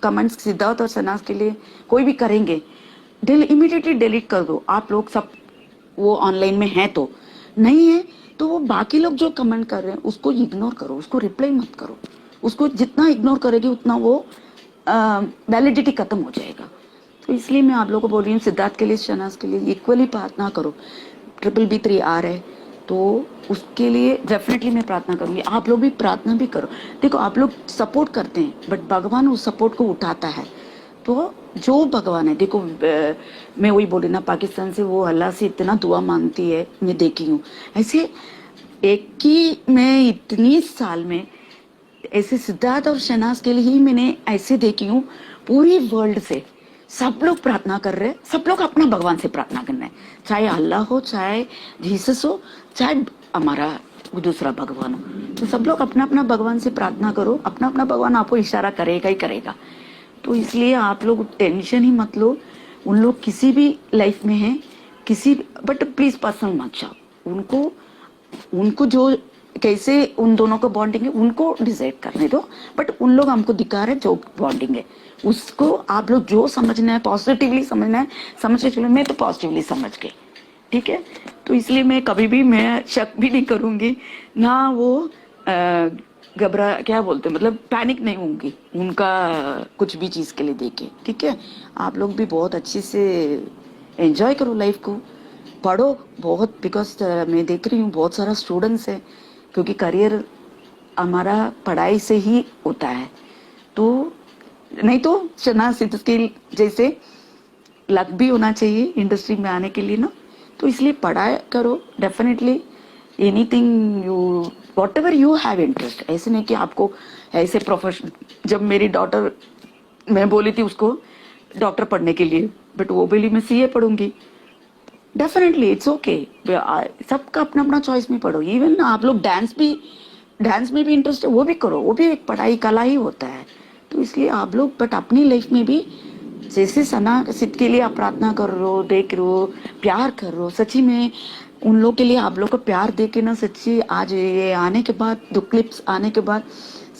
कमेंट्स सिद्धार्थ और सनाज के लिए कोई भी करेंगे, इमीडिएटली डिलीट कर दो। आप लोग सब वो ऑनलाइन में है तो नहीं है तो वो बाकी लोग जो कमेंट कर रहे हैं उसको इग्नोर करो, उसको रिप्लाई मत करो। उसको जितना इग्नोर करेगी उतना वो वैलिडिटी खत्म हो जाएगा। तो इसलिए मैं आप लोगों को बोल रही हूँ, सिद्धार्थ के लिए शहनाज के लिए इक्वली प्रार्थना करो। BBB3 आ रहा है तो उसके लिए डेफिनेटली मैं प्रार्थना करूंगी, आप लोग भी प्रार्थना भी करो। देखो आप लोग सपोर्ट करते हैं बट भगवान उस सपोर्ट को उठाता है। तो जो भगवान है, देखो मैं वही बोली ना, पाकिस्तान से वो अल्लाह से इतना दुआ मांगती है, मैं देखी हूँ ऐसे। एक ही मैं इतनी साल में ऐसे सिद्धार्थ और शहनाज के लिए ही मैंने ऐसे देखी हूँ, पूरी वर्ल्ड से सब लोग प्रार्थना कर रहे हैं, सब लोग अपना भगवान से प्रार्थना करना है, चाहे अल्लाह हो, चाहे जीसस हो, चाहे हमारा दूसरा भगवान हो। तो सब लोग अपना अपना भगवान से प्रार्थना करो, अपना अपना भगवान आपको इशारा करेगा ही करेगा। तो इसलिए आप लोग टेंशन ही मत लो। उन लोग किसी भी लाइफ में हैं, किसी बट प्लीज पर्सनल मत जाओ। उनको जो कैसे उन दोनों का बॉन्डिंग है उनको डिसाइड करने दो, बट उन लोग हमको दिखा रहे जो बॉन्डिंग है उसको आप लोग जो समझना है पॉजिटिवली समझना है, समझ के चलो। मैं तो पॉजिटिवली समझ गई, ठीक है। तो इसलिए मैं कभी भी मैं शक भी नहीं करूंगी ना, वो घबरा क्या बोलते मतलब पैनिक नहीं होंगी उनका कुछ भी चीज के लिए देखे, ठीक है। आप लोग भी बहुत अच्छे से एंजॉय करो लाइफ को, पढ़ो बहुत, बिकॉज मैं देख रही हूँ बहुत सारा स्टूडेंट्स है, क्योंकि करियर हमारा पढ़ाई से ही होता है। तो नहीं तो शना सिद्ध के जैसे लक भी होना चाहिए इंडस्ट्री में आने के लिए ना। तो इसलिए पढ़ाई करो definitely, anything you what ever you have interest. ऐसे नहीं कि आपको ऐसे प्रोफेशन, जब मेरी डॉटर मैं बोली थी उसको डॉक्टर पढ़ने के लिए, बट वो बोली मैं CA पढ़ूंगी। डेफिनेटली इट्स ओके, सबका अपना अपना चॉइस में पढ़ो। इवन आप लोग डांस में भी इंटरेस्ट है वो भी करो, वो भी एक पढ़ाई कला ही होता है। तो इसलिए आप लोग बट अपनी लाइफ में भी जैसे सना सिद्ध के लिए आप प्रार्थना कर रहे हो, देख रहे हो, प्यार कर रहे हो, सच्ची में उन लोग के लिए आप लोग को प्यार दे के ना, सच्ची आज ये आने के बाद 2 क्लिप्स आने के बाद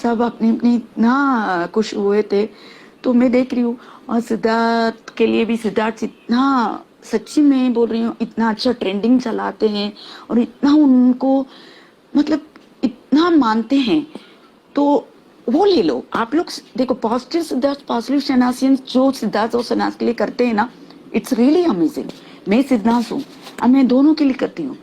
सब अपनी अपनी इतना खुश हुए थे। तो मैं देख रही हूँ, और सिद्धार्थ के लिए भी, सिद्धार्थ इतना सच्ची में बोल रही हूँ इतना अच्छा ट्रेंडिंग चलाते हैं और इतना उनको मतलब इतना मानते हैं। तो वो ले लो आप लोग। देखो पॉजिटिव सिद्धार्थ, पॉजिटिव शहनाजियन जो सिद्धार्थ और शहनाज के लिए करते हैं ना, इट्स रियली अमेजिंग। मैं सिद्धार्थ हूँ और मैं दोनों के लिए करती हूँ,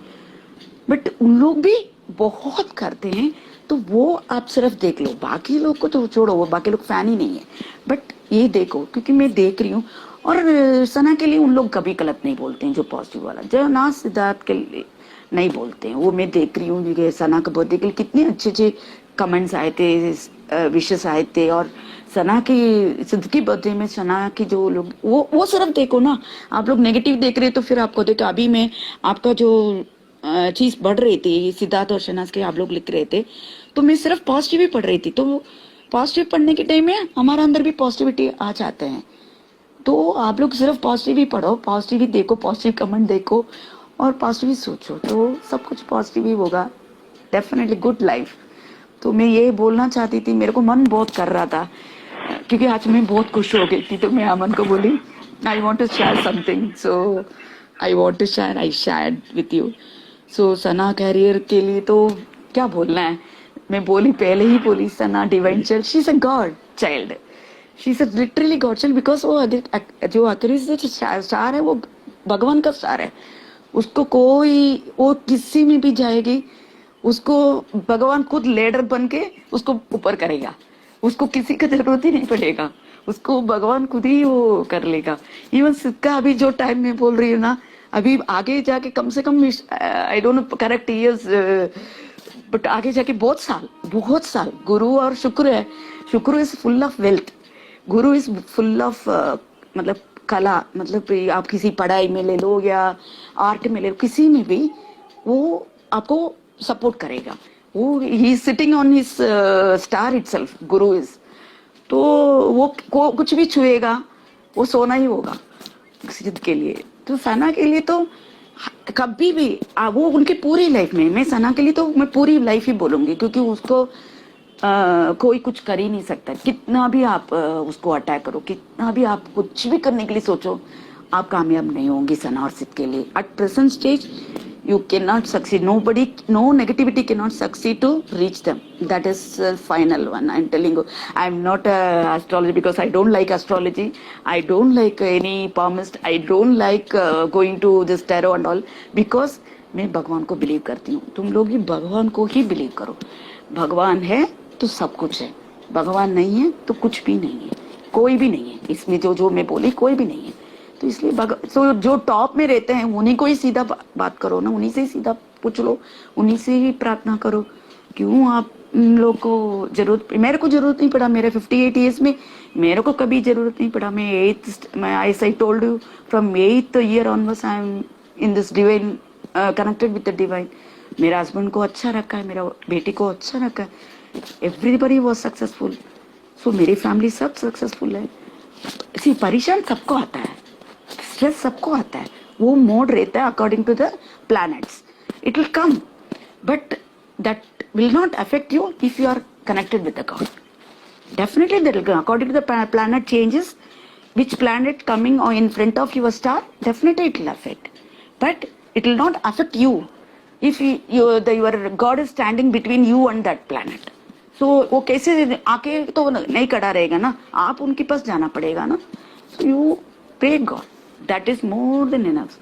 बट उन लोग भी बहुत करते हैं। तो वो आप सिर्फ देख लो, बाकी लोग को तो छोड़ो, वो बाकी लोग फैन ही नहीं है, बट ये देखो क्योंकि मैं देख रही हूँ। और सना के लिए उन लोग कभी गलत नहीं बोलते हैं, जो पॉजिटिव वाला जो ना सिद्धार्थ के लिए नहीं बोलते हैं, वो मैं देख रही हूँ। सना के बर्थडे के लिए कितने अच्छे अच्छे कमेंट्स आए थे, विशेष आए थे। और सना की सिद्ध की बर्थडे में सना की जो लोग वो सिर्फ देखो ना, आप लोग नेगेटिव देख रहे तो फिर आपको देखो। अभी मैं आपका जो चीज बढ़ रही थी सिद्धार्थ और शहनाज के आप लोग लिख रहे थे, तो मैं सिर्फ पॉजिटिव ही पढ़ रही थी। तो पॉजिटिव पढ़ने के टाइम में हमारे अंदर भी पॉजिटिविटी आ जाते हैं। तो आप लोग सिर्फ पॉजिटिव ही पढ़ो, पॉजिटिव ही देखो, पॉजिटिव कमेंट देखो और पॉजिटिव ही सोचो, तो सब कुछ पॉजिटिव ही होगा। Definitely good life. तो मैं ये बोलना चाहती थी, मेरे को मन बहुत कर रहा था क्योंकि आज मैं बहुत खुश हो गई थी। तो मैं अमन को बोली I want to share something, so I want to share, I share with you. So Sana career के लिए तो क्या बोलना है, मैं बोली पहले ही बोली, Sana divine child, she is a god child, she is literally god child. Because वो जो आखिरी जो स्टार है वो भगवान का स्टार है। उसको कोई वो किसी में भी जाएगी, उसको भगवान खुद लीडर बन के उसको ऊपर करेगा, उसको किसी का जरूरत ही नहीं पड़ेगा, उसको भगवान खुद ही वो कर लेगा। इवन सिक्का अभी जो टाइम में बोल रही हूँ ना, अभी आगे जाके कम से कम I don't know correct years, but आगे जाके बहुत साल गुरु और शुक्र है। Shukra is full of wealth, Guru is full of मतलब कला, मतलब आप किसी पढ़ाई में ले लो या आर्ट में ले लो, किसी में भी वो आपको सपोर्ट करेगा। वो he is sitting on his star itself, Guru is. तो कुछ भी छुएगा वो सोना ही होगा सिद्ध के लिए। तो सना के लिए तो कभी भी वो उनकी पूरी लाइफ में, मैं सना के लिए तो मैं पूरी लाइफ ही बोलूंगी, क्योंकि उसको कोई कुछ कर ही नहीं सकता। कितना भी आप उसको अटैक करो, कितना भी आप कुछ भी करने के लिए सोचो, आप कामयाब नहीं होंगी सना और सिद्ध के लिए। At present stage you cannot succeed. Nobody, no negativity cannot succeed to reach them. That is final one. I'm telling you. I'm not astrology because I don't like astrology. I don't like any palmist. I don't like going to this tarot and all, because मैं भगवान को believe करती हूँ। तुम लोग भी भगवान को ही बिलीव करो। भगवान है तो सब कुछ है, भगवान नहीं है तो कुछ भी नहीं है, कोई भी नहीं है इसमें। जो मैं बोली कोई भी नहीं है। तो इसलिए जो टॉप में रहते हैं उन्हीं को ही सीधा बात करो ना, उन्हीं से ही सीधा पूछ लो, उन्हीं से ही प्रार्थना करो। क्यों आप लोग को जरूरत, मेरे को जरूरत नहीं पड़ा, मेरे 58 ईयर्स में मेरे को कभी जरूरत नहीं पड़ा। मैं I told you from 8th year onwards I am in this divine, connected with the divine. मेरा हस्बैंड को अच्छा रखा है, मेरा बेटी को अच्छा रखा है, एवरीबडी वाज सक्सेसफुल। सो मेरी फैमिली सब सक्सेसफुल है। इसी परेशान सबको आता है, स्ट्रेस सबको आता है, वो मोड रहता है according to the planets. It will come but that will not affect you if you are connected with the God. Definitely that will go according to the planet changes, which planet coming or in front of your star, definitely it will affect, but it will not affect you if your God is standing between you and that planet. So वो कैसे आके तो नहीं खड़ा रहेगा ना, आप उनके पास जाना पड़ेगा ना। So you pray God, that is more than enough.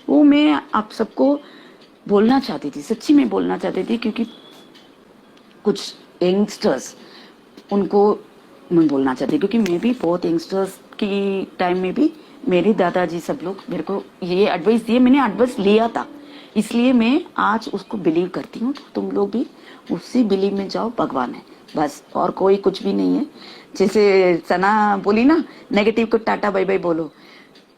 वो मैं आप सबको बोलना चाहती थी, सच्ची में बोलना चाहती थी, क्योंकि कुछ यंगस्टर्स उनको मैं बोलना चाहती, क्योंकि मैं भी बहुत यंगस्टर्स की टाइम में भी मेरे दादाजी सब लोग मेरे को ये एडवाइस दिए, मैंने एडवाइस लिया था, इसलिए मैं आज उसको बिलीव करती हूँ। तो तुम लोग भी उसी बिलीव में जाओ, भगवान है बस, और कोई कुछ भी नहीं है। जैसे सना बोली ना, नेगेटिव को टाटा बाय बाय बोलो,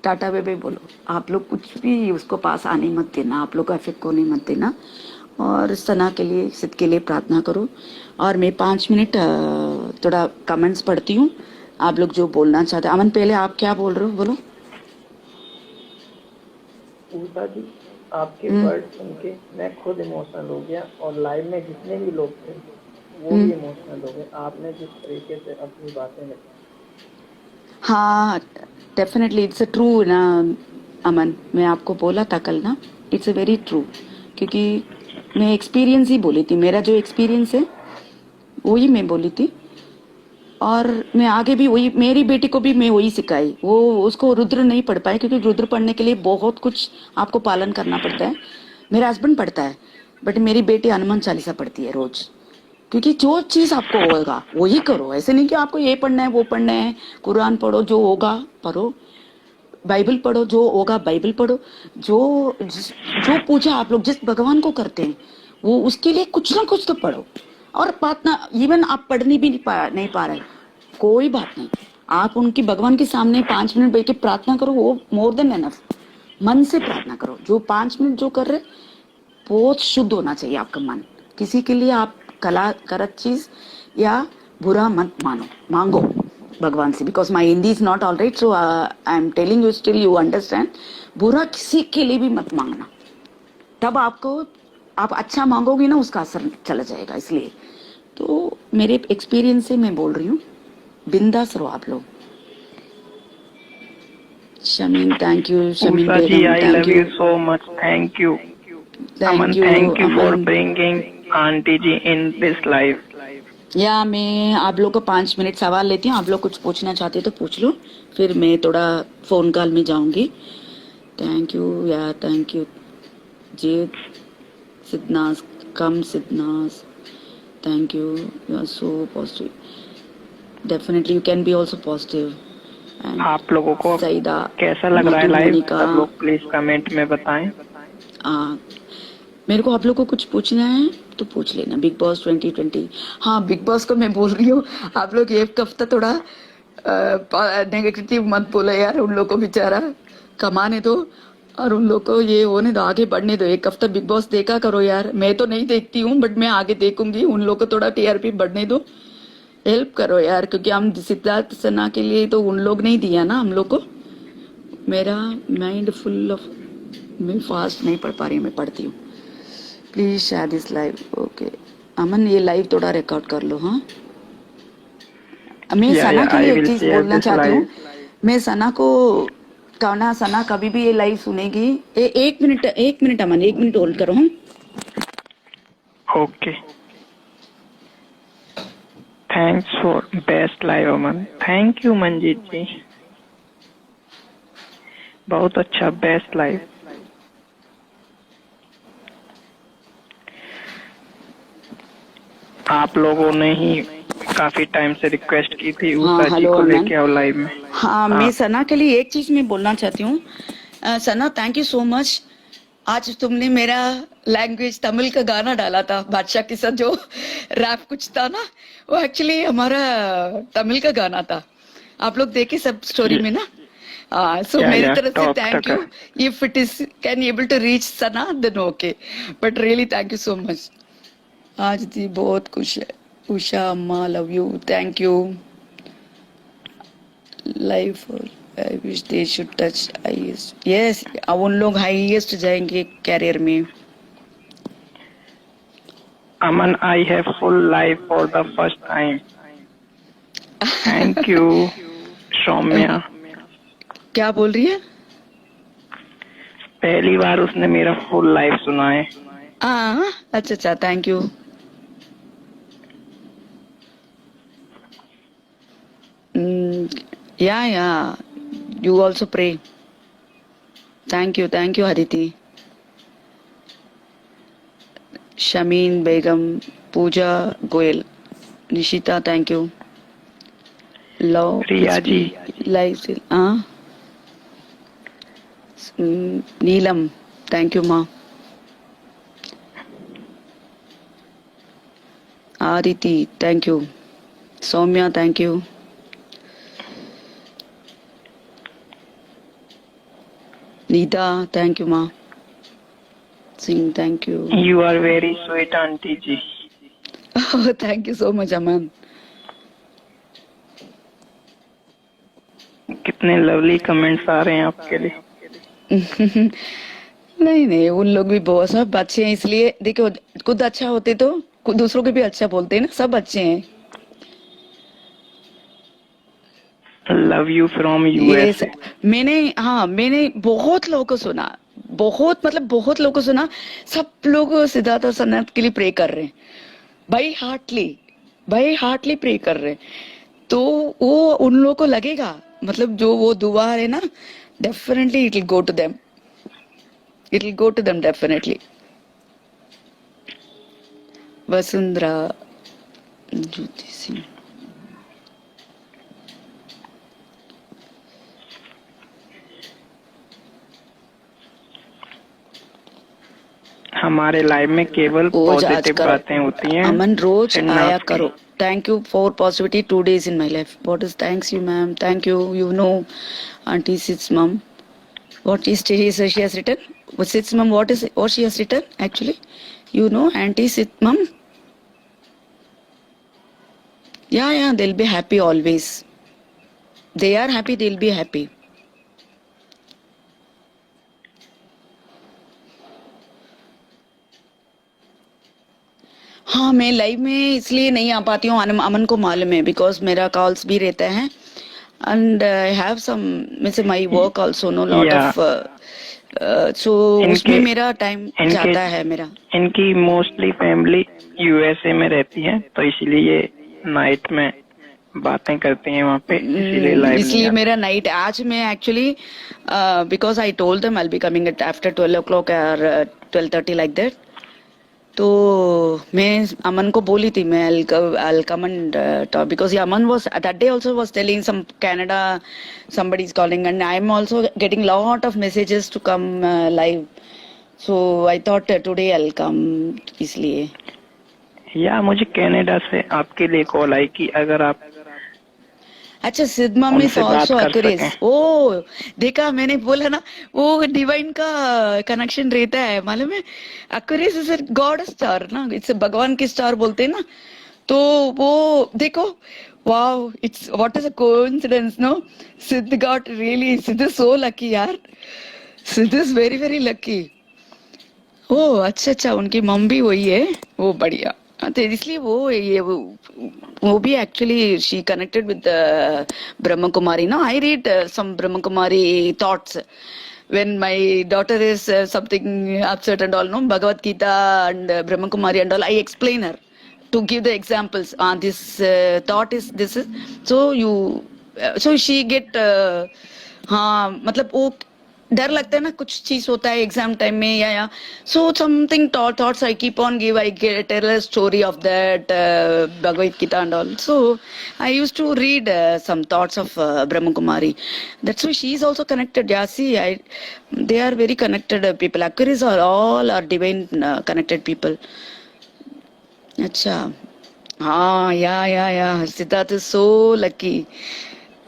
टाटा बाय बाय बोलो। आप लोग कुछ भी उसको पास आने मत देना, आप लोग को अफेक्ट को नहीं मत देना, और सना के लिए सिद्ध के लिए प्रार्थना करो। और मैं 5 मिनट थोड़ा कमेंट्स पढ़ती हूँ, आप लोग जो बोलना चाहते हैं। अमन पहले आप क्या बोल रहे हो, बोलो। उषा जी, आपके वर्ड सुन के मैं खुद इमोशनल हो गया, और लाइव में जितने भी लोग थे वो भी इमोशनल हो गए, आपने जिस तरीके से अपनी बातें रखी। हाँ डेफिनेटली इट्स अ ट्रू ना अमन, मैं आपको बोला था कल ना, इट्स अ वेरी ट्रू, क्योंकि मैं एक्सपीरियंस ही बोली थी, मेरा जो एक्सपीरियंस है वही मैं बोली थी। और मैं आगे भी वही, मेरी बेटी को भी मैं वही सिखाई। वो उसको रुद्र नहीं पढ़ पाए, क्योंकि रुद्र पढ़ने के लिए बहुत कुछ आपको पालन करना पड़ता है। मेरा हस्बैंड पढ़ता है, बट मेरी बेटी हनुमान चालीसा पढ़ती है रोज, क्योंकि जो चीज आपको होगा वही करो। ऐसे नहीं कि आपको ये पढ़ना है वो पढ़ना है, कुरान पढ़ो, जो होगा पढ़ो, बाइबल पढ़ो, जो होगा बाइबल पढ़ो। जो पूजा आप लोग जिस भगवान को करते हैं वो उसके लिए कुछ ना कुछ तो पढ़ो। और बात ना, इवन आप पढ़नी भी नहीं पा रहे, कोई बात नहीं, आप उनकी भगवान के सामने 5 मिनट बैठ के प्रार्थना करो, वो मोर देन एनफ। मन से प्रार्थना करो, जो 5 मिनट जो कर रहे बहुत शुद्ध होना चाहिए आपका मन। किसी के लिए आप गलत चीज या बुरा मत मांगो भगवान से, because my Hindi is not all right, so I am telling you, still you understand. बुरा किसी के लिए भी मत मांगना, तब आपको आप अच्छा मांगोगे ना, उसका असर चला जाएगा। इसलिए तो मेरे एक्सपीरियंस से मैं बोल रही हूँ, बिंदास रहो आप लोग। Shamin thank you, Shamin Begum I love you so much. Thank you. Aman, thank you for bringing Auntie ji in this life. या मैं आप लोग को 5 मिनट सवाल लेती हूँ, आप लोग कुछ पूछना चाहते तो पूछ लो, फिर मैं थोड़ा फोन कॉल में जाऊंगी। थैंक यू या थैंक यू जी सिद्धनास, कम सिद्धनास, thank you, you are so positive, definitely you can be also positive. आप लोगों को सईदा कैसा लग रहा है लाइव, सब लोग प्लीज कमेंट में बताएं। मेरे को आप लोग को कुछ पूछना है तो पूछ लेना। बिग बॉस 2020, हाँ बिग बॉस को मैं बोल रही हूँ, आप लोग एक हफ्ता थोड़ा नेगेटिव मत बोलो यार, उन लोग को बेचारा कमाने दो और उन लोग को ये होने दो, आगे बढ़ने दो। एक हफ्ता बिग बॉस देखा करो यार, मैं तो नहीं देखती हूँ बट मैं आगे देखूंगी, उन लोग को थोड़ा टीआरपी बढ़ने दो। हेल्प करो यार, क्योंकि हम सिद्धार्थ सना के लिए तो उन लोग नहीं दिया ना हम लोग को। मेरा माइंड फुल ऑफ, मैं फास्ट नहीं पढ़ पा रही हूँ, मैं पढ़ती हूँ। Please share this live. Okay Aman, ये लाइव थोड़ा रिकॉर्ड कर लो। हाँ, मैं या सना के आई लिए एक विल चीज शेयर बोलना दिस चाहती हूँ। लाइव। मैं सना को कहना, सना कभी भी ये लाइव सुनेगी। एक मिनट, एक मिनट अमन, एक मिनट होल्ड करो। हाँ, okay, thanks for best live Aman. Thank you Manjeet ji, बहुत अच्छा, बेस्ट लाइव। आप लोगों ने ही काफी टाइम से रिक्वेस्ट की थी हाँ, उषा जी हेलो को अमन। लेके आओ लाइव में। हाँ, मैं सना के लिए एक चीज मैं बोलना चाहती हूँ। सना, थैंक यू सो मच। आज तुमने मेरा लैंग्वेज तमिल का गाना डाला था बादशाह के साथ, जो रैप कुछ था ना, वो एक्चुअली हमारा तमिल का गाना था। आप लोग देखे सब स्टोरी में ना। सो मेरी या तरफ से टॉप थैंक तक। You. If it is can able to reach Sana then okay, but really thank you so much. आज दी बहुत खुश है। उषा अम्मा, love you, thank you. Life, I wish they should touch highest. Yes, अब उन लोग हाईएस्ट जाएंगे कैरियर में। Aman, I have full live for the first time. Thank you Saumya. क्या बोल रही है? पहली बार उसने मेरा फुल लाइव सुना है। हाँ, अच्छा अच्छा, thank you. Yeah you also pray. Thank you Hariti. Shameen Begum, Pooja Goyal, Nishita, thank you. Love Riya ji, live से नीलम, थैंक यू माँ। Aditi, thank you. Saumya, thank you. Neeta, thank you माँ। Singh, thank you. You are very sweet aunty ji. Thank you so much Aman. कितने lovely comments आ रहे हैं आपके लिए। नहीं नहीं, उन लोग भी बहुत सब अच्छे हैं, इसलिए देखो, खुद अच्छा होते तो दूसरों को भी अच्छा बोलते हैं ना, सब अच्छे हैं। लव यू फ्रॉम ये यूएसए। मैंने बहुत लोगों को सुना, बहुत मतलब बहुत लोगों को सुना। सब लोग सिद्धार्थ और सन्नत के लिए प्रे कर रहे हैं, बाई हार्टली प्रे कर रहे हैं। तो वो उन लोगों को लगेगा, मतलब जो वो दुआ है ना, definitely it will go to them, definitely. Vasundhara, Jyoti Singh, हमारे लाइव में केवल रोज आज पॉजिटिव करो बातें होती हैं। अमन, रोज and आया nasty। करो। Thank you for positivity 2 days in my life. What is thanks you ma'am? Thank you. You know, Auntie Sits mom. What is she has written? What Sits mom? What she has written actually? You know, Auntie Sits mom. Yeah. They'll be happy always. They are happy. They'll be happy. हाँ, मैं live में इसलिए नहीं आ पाती हूँ, अमन को मालूम है, बिकॉज मेरा कॉल्स भी रहता है and I have some means my work also, no lot या ऑफ सो उसमें इनके मेरा टाइम इनके जाता है मेरा। इनकी मोस्टली फैमिली यूएसए में रहती है, तो इसीलिए ये नाइट में बातें करती हैं वहाँ पे, इसीलिए लाइव नहीं इसलिए आती। मेरा नाइट आज मैं actually because I told them I will be coming at after 12 o'clock और 12:30 लाइक दैट। तो मैं अमन को बोली थी मैं I'll come and talk, because Aman was that day also was telling some Canada somebody is calling, and I'm also getting lot of messages to come live, so I thought today I'll come, इसलिए। या मुझे Canada से आपके लिए call आई कि अगर आप अच्छा, सिद्धमा मिस उनसे बात ऑल्सो कर अक्यूरेस। सकें। ओ देखा, मैंने बोला ना, वो डिवाइन का कनेक्शन रहता है, मालूम है। अक्यूरेस इज गॉड स्टार ना, इट्स भगवान की स्टार बोलते हैं ना, तो वो देखो, wow, it's what is a coincidence, no? Sidh got really, Sidh is so lucky यार, Sidh is very very lucky. Oh अच्छा अच्छा, उनकी मम भी वही है, वो बढ़िया। हाँ, तो इसलिए वो भी actually she connected with Brahma Kumari ना। I read some Brahma Kumari thoughts when my daughter is something upset and all, no, Bhagavad Gita and Brahma Kumari and all, I explain her to give the examples. This thought is this is, so you so she get हाँ, मतलब वो डर लगता है ना, कुछ चीज होता है एग्जाम टाइम में या so something thoughts I keep on give, I tell a story of that Bhagavad Gita and all. So I used to read some thoughts of Brahma Kumari. That's why she is also connected. Yeah, see, they are very connected people. Akuris are all are divine connected people. अच्छा, हाँ, या Siddharth is so lucky.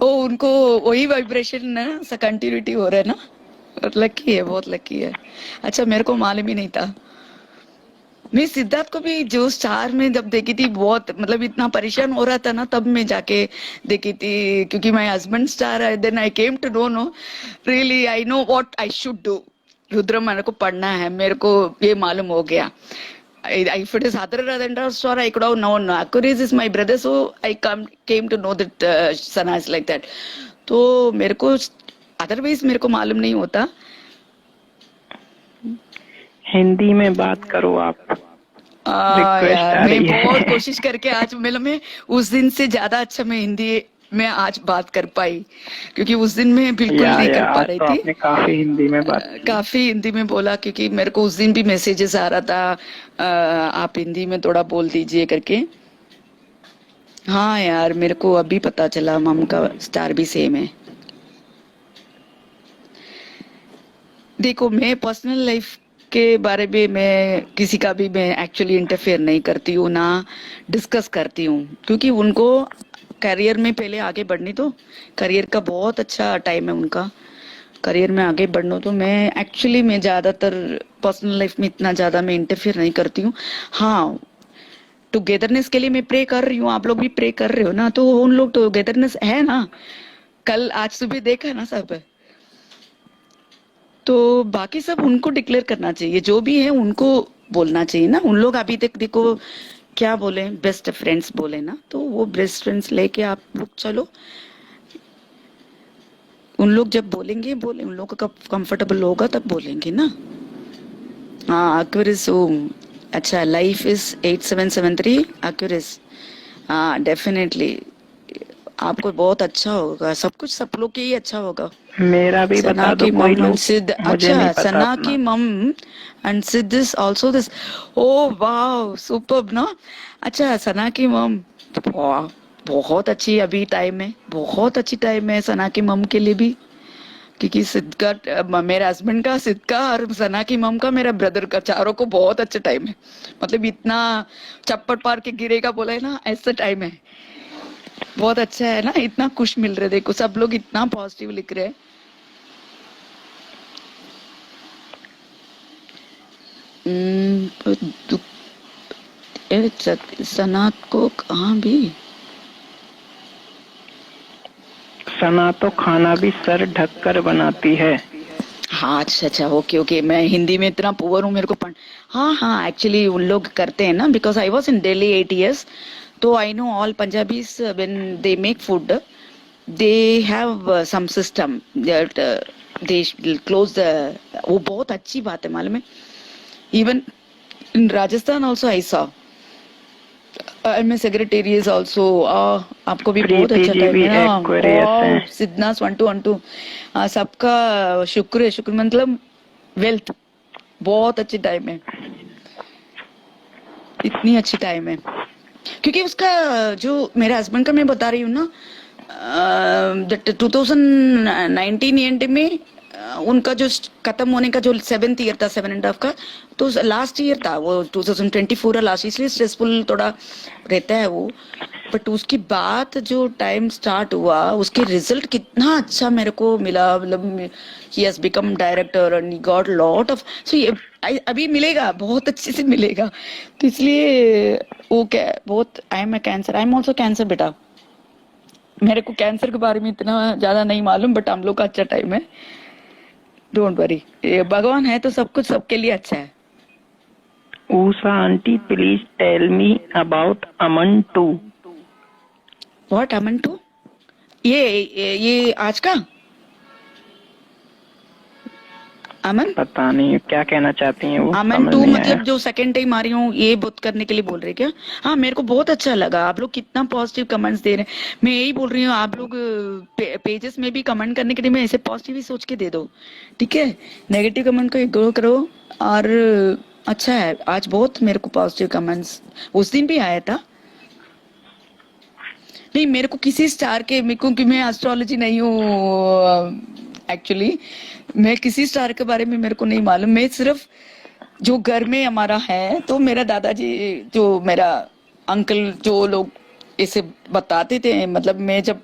ओ, उनको वही vibration ना, सा continuity हो रहा है ना, लकी है, बहुत लकी है. अच्छा, मेरे को मालूम ही नहीं था. मैं सिद्धार्थ को भी जो स्टार में जब देखी थी, बहुत मतलब इतना परेशान हो रहा था ना, तब मैं जाके देखी थी, क्योंकि माय हस्बैंड स्टार है. Then I came to know really, I know what I should do. Rudra मेरे को पढ़ना है, मेरे को ये मालूम हो गया. If it is other than that star, I could have known. Akuris is my brother, so I came to know that Sana is like that. तो मेरे को अदरवाइज मेरे को मालूम नहीं होता. हिंदी में बात करो आप, रिक्वेस्ट यार, आ मैं रही है. बहुत कोशिश करके आज मैं उस दिन से ज्यादा अच्छा मैं हिंदी में आज बात कर पाई, क्योंकि उस दिन मैं बिल्कुल नहीं कर पा आज रही तो थी. आपने काफी हिंदी में बात की. काफी हिंदी में बोला, क्योंकि मेरे को उस दिन भी मैसेजेस आ रहा था, आप हिंदी में थोड़ा बोल दीजिए करके. हाँ यार, मेरे को अभी पता चला मम का स्टार भी सेम है. देखो, मैं पर्सनल लाइफ के बारे में मैं किसी का भी मैं एक्चुअली इंटरफेयर नहीं करती हूँ, ना डिस्कस करती हूँ, क्योंकि उनको करियर में पहले आगे बढ़नी, तो करियर का बहुत अच्छा टाइम है उनका, करियर में आगे बढ़ना. तो मैं ज्यादातर पर्सनल लाइफ में इतना ज्यादा मैं इंटरफेयर नहीं करती हूँ. हाँ, टुगेदरनेस के लिए मैं प्रे कर रही हूँ, आप लोग भी प्रे कर रहे हो ना, तो उन लोग टुगेदरनेस है ना. कल आज सुबह देखा ना सब, तो बाकी सब उनको डिक्लेयर करना चाहिए, जो भी है उनको बोलना चाहिए ना. उन लोग अभी तक देखो क्या बोले, बेस्ट फ्रेंड्स बोले ना, तो वो बेस्ट फ्रेंड्स लेके आप लोग चलो. उन लोग जब बोलेंगे उन लोगों का कंफर्टेबल होगा तब बोलेंगे ना. हाँ, एक्यूरिस. अच्छा, लाइफ इज 8773 एक्यूरिस. हाँ, डेफिनेटली आपको बहुत अच्छा होगा, सब कुछ सब लोग के ही अच्छा होगा. मेरा भी सना बता दो की कोई मम लोग, एंड सिद्ध. मुझे नहीं अच्छा, पता सना अपना. की मम एंड सिद्ध is also this. Oh wow, superb ना. अच्छा, सना की मम, वाह, बहुत अच्छी अभी टाइम है, बहुत अच्छी टाइम है सना की मम के लिए भी, क्योंकि सिद्ध का, मेरे हस्बैंड का, सिद्ध का और सना की मम का, मेरा ब्रदर का, चारों को बहुत अच्छा टाइम है. मतलब इतना चप्पट पार के गिरेगा बोला है ना, ऐसा टाइम है. बहुत अच्छा है ना, इतना खुश मिल रहे. देखो सब लोग इतना पॉजिटिव लिख रहे हैं. सना को कहाँ भी, सना तो खाना भी सर ढककर बनाती है. हाँ, अच्छा, ओके. मैं हिंदी में इतना पुअर हूँ, मेरे को हाँ, एक्चुअली उन लोग करते हैं ना, because I was in Delhi 8 years, तो I know all Punjabis when they make food, they have some system that they close the, वो बहुत अच्छी बात है मालूम है. Even in Rajasthan also I saw, am secretary also. आपको भी बहुत प्रीति अच्छा जी टाइम भी है Aquarius ना. हैं. सिद्धनाथ 1212, सबका शुक्र मतलब वेल्थ, बहुत अच्छी टाइम है, इतनी अच्छी टाइम है. क्योंकि उसका जो मेरे हस्बैंड का मैं बता रही हूँ ना, 2019 एंड में उनका जो खत्म होने का जो 7th ईयर था, 7.5 का, तो लास्ट ईयर था वो 2024 का लास्ट, इसलिए स्ट्रेसफुल थोड़ा रहता है वो। बट उसके बाद जो टाइम स्टार्ट हुआ, उसके रिजल्ट कितना अच्छा मेरे को मिला, मतलब he has become director and he got lot of, so ये अभी मिलेगा, बहुत अच्छे से मिलेगा। तो इसलिए वो क्या है, बहुत, I am a cancer, I am also cancer बेटा। मेरे को कैंसर के बारे में इतना ज्यादा नहीं मालूम, बट हम लोग का अच्छा टाइम है, डोंट वरी, भगवान है तो सब कुछ सबके लिए अच्छा है। Usha aunty, please tell me about Aman too. What Aman too? ये आज का अमन, पता नहीं क्या कहना चाहती हैं वो, अमन समझ टू नहीं मतलब आया। जो सेकंड टाइम आ रही हूँ ये बुक करने के लिए बोल रहे क्या? हाँ, मेरे को बहुत अच्छा लगा, आप लोग कितना पॉजिटिव कमेंट्स दे रहे हैं। मैं यही बोल रही हूँ, आप लोग पेजेस में भी कमेंट करने के लिए मैं ऐसे पॉजिटिव ही सोच के दे दो, ठीक है? नेगेटिव कमेंट को इग्नोर करो। और अच्छा है, आज बहुत मेरे को पॉजिटिव कमेंट्स उस दिन भी आया था। नहीं, मेरे को किसी स्टार के, मेरे को, कि मैं एस्ट्रोलॉजी नहीं हूँ एक्चुअली, मैं किसी स्टार के बारे में मेरे को नहीं मालूम। मैं सिर्फ जो घर में हमारा है, तो मेरा दादाजी, जो मेरा अंकल, जो लोग ऐसे बताते थे, मतलब मैं जब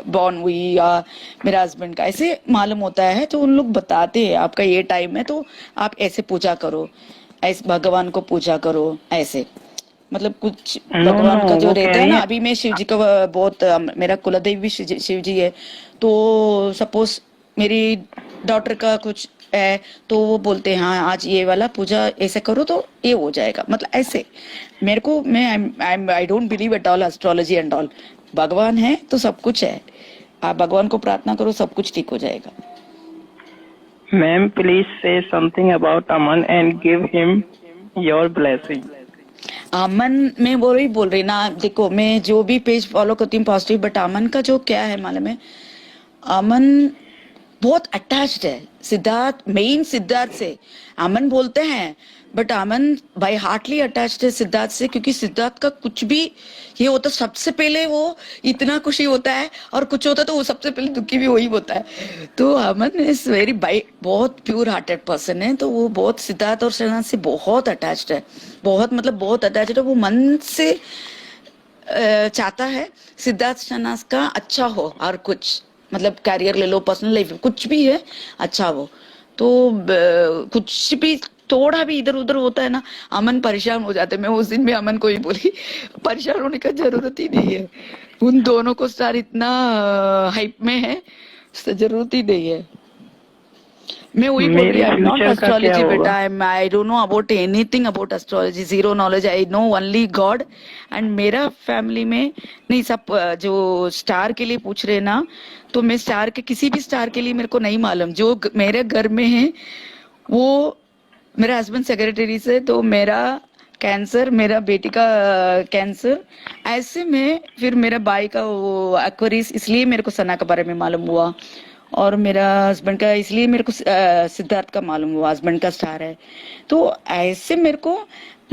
बॉर्न हुई या मेरा हस्बैंड का ऐसे मालूम होता है, तो उन लोग बताते हैं आपका ये टाइम है तो आप ऐसे पूजा करो, ऐसे भगवान को पूजा करो, ऐसे मतलब कुछ नो भगवान नो, का जो वो कह रहता है रही ना। है अभी मैं शिव जी का बहुत मेरा कुलदेव भी शिव जी है, तो सपोज मेरी डॉटर का कुछ है, तो वो बोलते हैं हाँ आज ये वाला पूजा ऐसे करो तो ये हो जाएगा, मतलब ऐसे। मेरे को, मैं I don't believe at all astrology and all. भगवान है तो सब कुछ है, आप भगवान को प्रार्थना करो, सब कुछ ठीक हो जाएगा। Ma'am, please say something about Aman and give him your blessing. Aman, मैं वो ही बोल रही ना, देखो मैं जो भी पेज फॉलो करती हूँ पॉजिटिव, बट अमन का जो क्या है मालूम है, अमन बहुत अटैच्ड है सिद्धार्थ, मेन सिद्धार्थ से। अमन बोलते हैं but Aman by heartly attached है सिद्धार्थ से, क्योंकि सिद्धार्थ का कुछ भी ये होता सबसे पहले वो इतना खुशी होता है, और कुछ होता तो वो सबसे पहले दुखी भी वही होता है। तो अमन इज वेरी बाई, बहुत प्योर हार्टेड पर्सन है, तो वो बहुत सिद्धार्थ और शहनाज से बहुत अटैच्ड है, बहुत मतलब बहुत अटैच्ड है। वो मन से चाहता है सिद्धार्थ शहनाज का अच्छा हो, और कुछ मतलब कैरियर ले लो, पर्सनल लाइफ कुछ भी है अच्छा हो, तो कुछ भी थोड़ा भी इधर उधर होता है ना, अमन परेशान हो जाते हैं। मैं उस दिन भी अमन को ही बोली, परेशान होने का जरूरत ही नहीं है, उन दोनों को स्टार इतना हाइप में है, जरूरत ही नहीं है। मैं वही बोल रही, मेरे आई एम नॉट फ्यूचर का क्या एस्ट्रोलॉजी बेटा, होगा? आई don't know about anything about astrology, zero knowledge, I know only God. And मेरा फैमिली में नहीं, सब जो स्टार के लिए पूछ रहे ना, तो मैं स्टार के, किसी भी स्टार के लिए मेरे को नहीं मालूम। जो मेरे घर में है वो मेरा हस्बैंड सेक्रेटरी से, तो मेरा कैंसर, मेरा बेटी का कैंसर, ऐसे में फिर मेरा भाई का वो एक्वेरियस, इसलिए मेरे को सना के बारे में मालूम हुआ, और मेरा हस्बैंड का इसलिए मेरे को सिद्धार्थ का मालूम हुआ, हस्बैंड का स्टार है, तो ऐसे मेरे को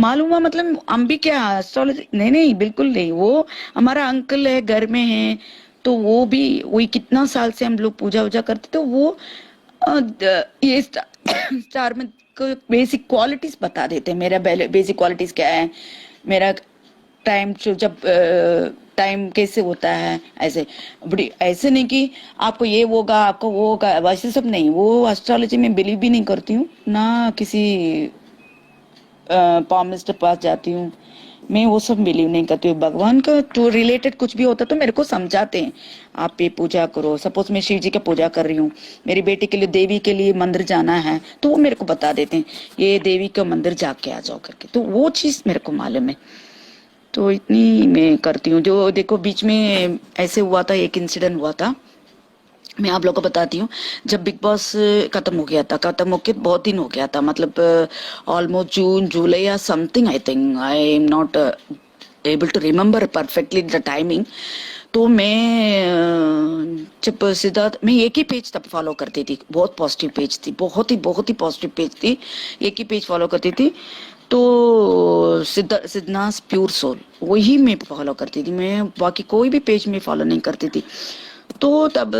मालूम हुआ। मतलब हम भी क्या एस्ट्रोलॉजी, नहीं नहीं बिल्कुल नहीं, वो हमारा अंकल है घर में है, तो वो भी वही कितना साल से हम लोग पूजा वूजा करते, तो वो ये स्टार में बेसिक क्वालिटीज बता देते हैं। मेरा बेसिक क्वालिटीज क्या है, मेरा टाइम जब टाइम कैसे होता है, ऐसे बड़ी, ऐसे नहीं कि आपको ये होगा आपको वो होगा, वैसे सब नहीं। वो एस्ट्रोलॉजी में बिलीव भी नहीं करती हूँ ना, किसी पामिस्ट के पास जाती हूँ, मैं वो सब बिलीव नहीं करती हूँ। भगवान का तो रिलेटेड कुछ भी होता तो मेरे को समझाते हैं, आप ये पूजा करो। सपोज मैं शिव जी का पूजा कर रही हूँ, मेरी बेटी के लिए देवी के लिए मंदिर जाना है, तो वो मेरे को बता देते हैं ये देवी का मंदिर जाके आ जाओ करके, तो वो चीज मेरे को मालूम है। तो इतनी मैं करती हूँ। जो देखो बीच में ऐसे हुआ था, एक इंसिडेंट हुआ था, मैं आप लोगों को बताती हूँ। जब बिग बॉस खत्म हो गया था, खत्म होके बहुत दिन हो गया था, मतलब ऑलमोस्ट जून जुलाई या something, I think, I am not able to remember perfectly the timing. तो मैं जब सिद्धार्थ, मैं एक ही पेज तब फॉलो करती थी, बहुत पॉजिटिव पेज थी, बहुत ही पॉजिटिव पेज थी, एक ही पेज फॉलो करती थी। तो सिद्धनाथ प्योर सोल वही मैं फॉलो करती थी, मैं बाकी कोई भी पेज में फॉलो नहीं करती थी। तो तब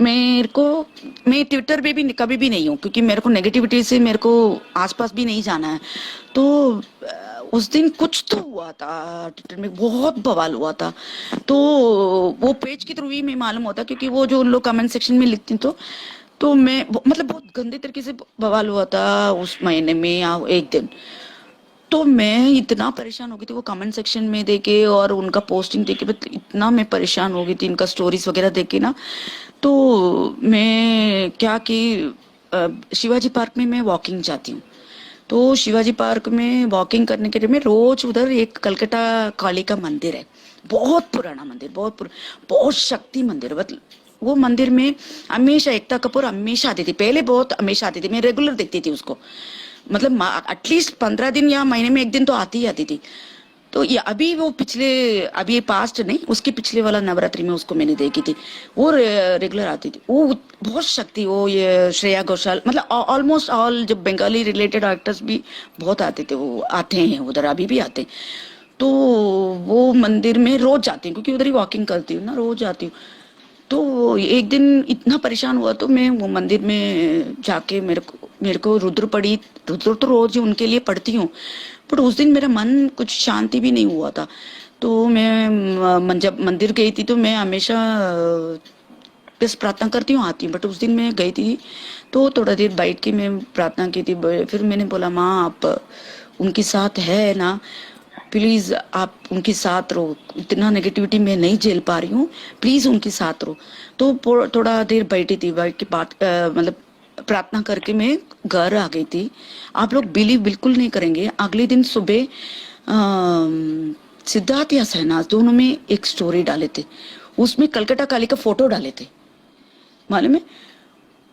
मेरे को, मैं ट्विटर पे भी कभी भी नहीं हूँ, क्योंकि मेरे को नेगेटिविटी से मेरे को आसपास भी नहीं जाना है। तो उस दिन कुछ तो हुआ था, ट्विटर में बहुत बवाल हुआ था। तो वो पेज के थ्रू ही मैं मालूम होता, क्योंकि वो जो उन लोग कमेंट सेक्शन में लिखती, तो मैं मतलब बहुत गंदे तरीके से बवाल हुआ था उस महीने में या एक दिन। तो मैं इतना परेशान हो गई थी वो कमेंट सेक्शन में देखे और उनका पोस्टिंग देखे, मतलब इतना मैं परेशान हो गई थी इनका स्टोरीज वगैरह देखे ना। तो मैं क्या कि शिवाजी पार्क में मैं वॉकिंग जाती हूँ। तो शिवाजी पार्क में वॉकिंग करने के लिए मैं रोज उधर, एक कलकत्ता काली का मंदिर है, बहुत पुराना मंदिर, बहुत शक्ति मंदिर है। मतलब वो मंदिर में हमेशा एकता कपूर हमेशा आती थी, पहले बहुत हमेशा आती थी, मैं रेगुलर देखती थी उसको। मतलब एटलीस्ट 15 दिन या महीने में एक दिन तो आती ही आती थी। तो ये अभी वो पिछले, अभी ये पास्ट नहीं, उसके पिछले वाला नवरात्रि में उसको मैंने देखी थी। वो रेगुलर आती थी, वो बहुत शक्ति, वो ये श्रेया घोषाल, मतलब ऑलमोस्ट ऑल जो बंगाली रिलेटेड एक्टर्स भी बहुत आते थे, वो आते हैं उधर, अभी भी आते हैं। तो वो मंदिर में रोज जाती हूँ, क्योंकि उधर ही वॉकिंग करती हूँ ना, रोज जाती हूँ। तो एक दिन इतना परेशान हुआ, तो मैं वो मंदिर में जाके मेरे को रुद्र पड़ी। रुद्र तो रोज ही उनके लिए पढ़ती हूँ, बट उस दिन मेरा मन कुछ शांति भी नहीं हुआ था। तो मैं जब मंदिर गई थी तो मैं हमेशा बस प्रार्थना करती हूँ, आती हूँ, बट उस दिन मैं गई थी तो थोड़ा देर बैठ के मैं प्रार्थना की थी। फिर मैंने बोला, माँ आप उनके साथ है ना, प्लीज आप उनके साथ रहो, इतना नेगेटिविटी मैं नहीं झेल पा रही हूँ, प्लीज उनके साथ रहो। तो थोड़ा देर बैठी थी, बैठ के बात मतलब प्रार्थना करके मैं घर आ गई थी। आप लोग बिलीव बिल्कुल नहीं करेंगे, अगले दिन सुबह सिद्धार्थ या शहनाज दोनों में एक स्टोरी डाले थे, उसमें कलकत्ता काली का फोटो डाले थे, मालूम है।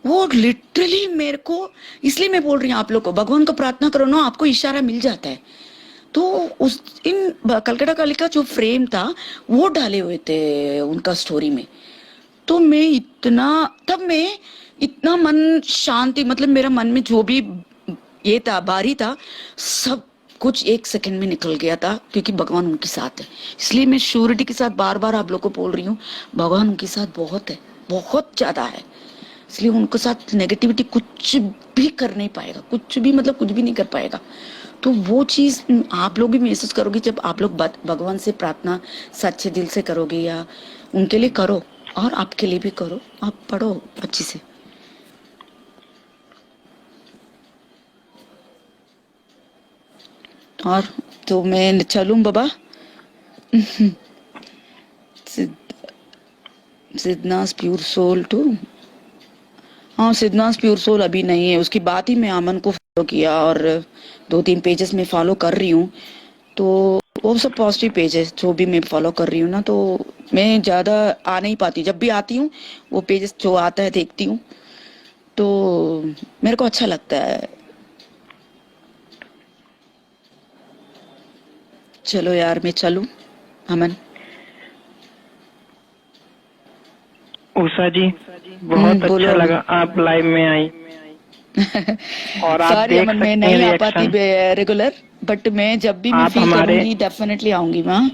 वो लिटरली मेरे को, इसलिए मैं बोल रही हूँ आप लोग को, भगवान को प्रार्थना करो ना, आपको इशारा मिल जाता है। तो उस इन कलकत्ता काली का जो फ्रेम था वो डाले हुए थे उनका स्टोरी में। तो मैं इतना, तब मैं इतना मन शांति, मतलब मेरा मन में जो भी ये था, बारी था, सब कुछ एक सेकंड में निकल गया था, क्योंकि भगवान उनके साथ है। इसलिए मैं श्योरिटी के साथ बार बार आप लोग को बोल रही हूँ, भगवान उनके साथ बहुत है, बहुत ज्यादा है। इसलिए उनके साथ नेगेटिविटी कुछ भी कर नहीं पाएगा, कुछ भी, मतलब कुछ भी नहीं कर पाएगा। तो वो चीज आप लोग भी महसूस करोगे जब आप लोग भगवान से प्रार्थना सच्चे दिल से करोगे, या उनके लिए करो और आपके लिए भी करो, आप पढ़ो अच्छी से। और तो मैं चलूं बाबा? सिद्धनाथ प्योर सोल टू, हाँ सिद्धनाथ प्योर सोल अभी नहीं है, उसकी बात ही मैं अमन को फॉलो किया और 2-3 पेजेस में फॉलो कर रही हूँ। तो वो सब पॉजिटिव पेज है जो भी मैं फॉलो कर रही हूँ ना, तो मैं ज्यादा आ नहीं पाती, जब भी आती हूँ वो पेजेस जो आता है देखती हूँ, तो मेरे को अच्छा लगता है। चलो यार मैं चलूं अमन? उषा जी बहुत बोलो अच्छा अमन। लगा आप लाइव में आई, और आप सॉरी देख अमन, मैं सकते हैं नहीं आ पाती रिएक्शन। रेगुलर, बट मैं जब भी मैं आप फील हमारे करूंगी डेफिनेटली आऊंगी वहाँ,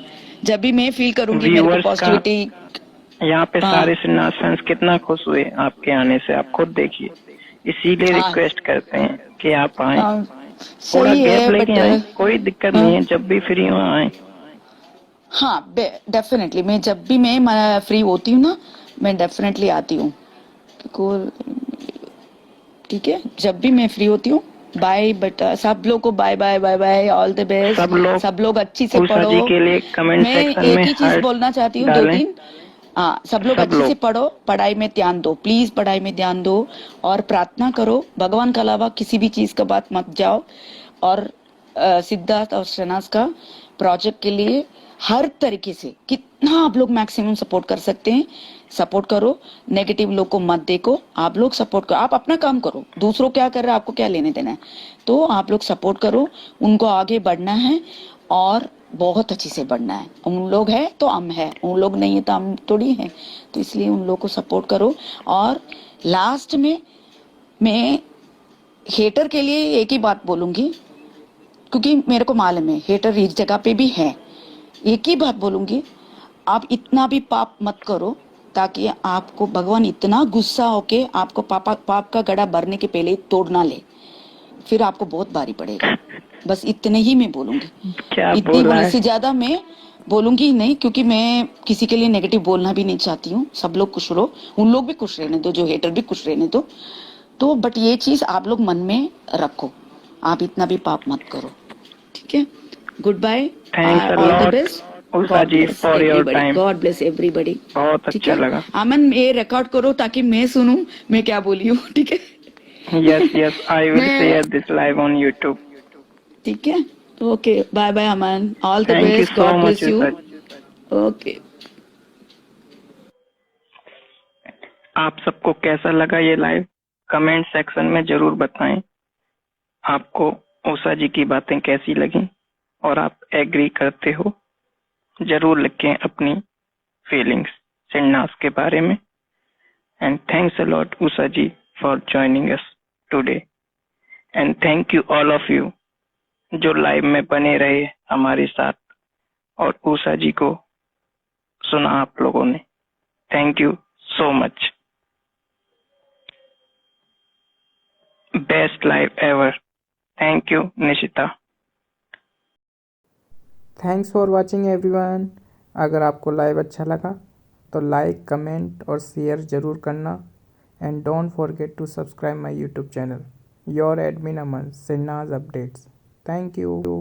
जब भी मैं फील करूंगी मेरे को व्यूअर्स का, पॉजिटिविटी। यहाँ पे हाँ सारे सिन्हा फैंस कितना खुश हुए आपके आने से, आप खुद देखिए। इसीलिए हाँ रिक्वेस्ट करते हैं कि आप आए, हाँ, थोड़ा सही गैप है लेके बट आए, कोई दिक्कत नहीं है, जब भी फ्री हो आए। हाँ डेफिनेटली मैं जब भी मैं फ्री होती हूँ ना, मैं डेफिनेटली आती हूँ। ठीक है, जब भी मैं फ्री होती हूँ। बाय बेटा, सब लोग को bye bye bye bye, all the सब बेस्ट। लोग सब लोग अच्छी से उषा पढ़ो। जी के लिए कमेंट मैं सेक्शन में एक ही चीज हार्ट बोलना चाहती हूँ, दो डालें। तीन। हाँ, सब लोग सब अच्छी से लोग पढ़ो, पढ़ाई में ध्यान दो, प्लीज पढ़ाई में ध्यान दो, और प्रार्थना करो, भगवान के अलावा किसी भी चीज का बात मत जाओ। और सिद्धार्थ और शहनाज का प्रोजेक्ट के लिए हर तरीके से कितना आप लोग मैक्सिमम सपोर्ट कर सकते हैं, सपोर्ट करो। नेगेटिव लोग को मत देखो, आप लोग सपोर्ट करो, आप अपना काम करो, दूसरों क्या कर रहे हैं आपको क्या लेने देना है। तो आप लोग सपोर्ट करो, उनको आगे बढ़ना है और बहुत अच्छी से बढ़ना है। उन लोग है तो हम है, उन लोग नहीं है तो हम थोड़ी हैं। तो इसलिए उन लोग को सपोर्ट करो। और लास्ट में मैं हेटर के लिए एक ही बात बोलूंगी, क्योंकि मेरे को मालूम है हेटर इस जगह पे भी है। एक ही बात बोलूंगी, आप इतना भी पाप मत करो ताकि आपको भगवान इतना गुस्सा होके आपको पाप का गड़ा भरने के पहले ही तोड़ ना ले, फिर आपको बहुत भारी पड़ेगा। बस इतने ही मैं बोलूंगी, क्या इतनी बोला बोलने है? से ज्यादा मैं बोलूंगी ही नहीं, क्योंकि मैं किसी के लिए नेगेटिव बोलना भी नहीं चाहती हूँ। सब लोग खुश रहो, उन लोग भी खुश रहने दो, जो हेटर भी खुश रहने दो। तो बट ये चीज आप लोग मन में रखो, आप इतना भी पाप मत करो, ठीक है? Good bye, thanks a all the lot best, Usha God ji bless for your everybody, time. God bless everybody. बहुत ठीक अच्छा है लगा। अमन, ये रिकॉर्ड करो ताकि मैं सुनूं मैं क्या बोली हूँ, ठीक है? यस यस, आई विल मैं share this live on YouTube. ठीक है, okay, bye bye Aman, all the thank you best, so God much bless you. Usha ji. Okay. आप सबको कैसा लगा ये लाइव, कमेंट सेक्शन में जरूर बताएं। आपको उषा जी की बातें कैसी लगी और आप एग्री करते हो, जरूर लिखें अपनी फीलिंग्स सिन्नास के बारे में। And thanks a lot Usha ji for joining us today. And thank you all of you जो लाइव में बने रहे हमारे साथ और उषा जी को सुना आप लोगों ने। Thank you so much. Best live ever. Thank you Nishita. Thanks for watching everyone. अगर आपको लाइव अच्छा लगा तो लाइक, कमेंट और शेयर ज़रूर करना। And don't forget to subscribe my YouTube channel your admin Aman सिन्नाज अपडेट्स। Thank you.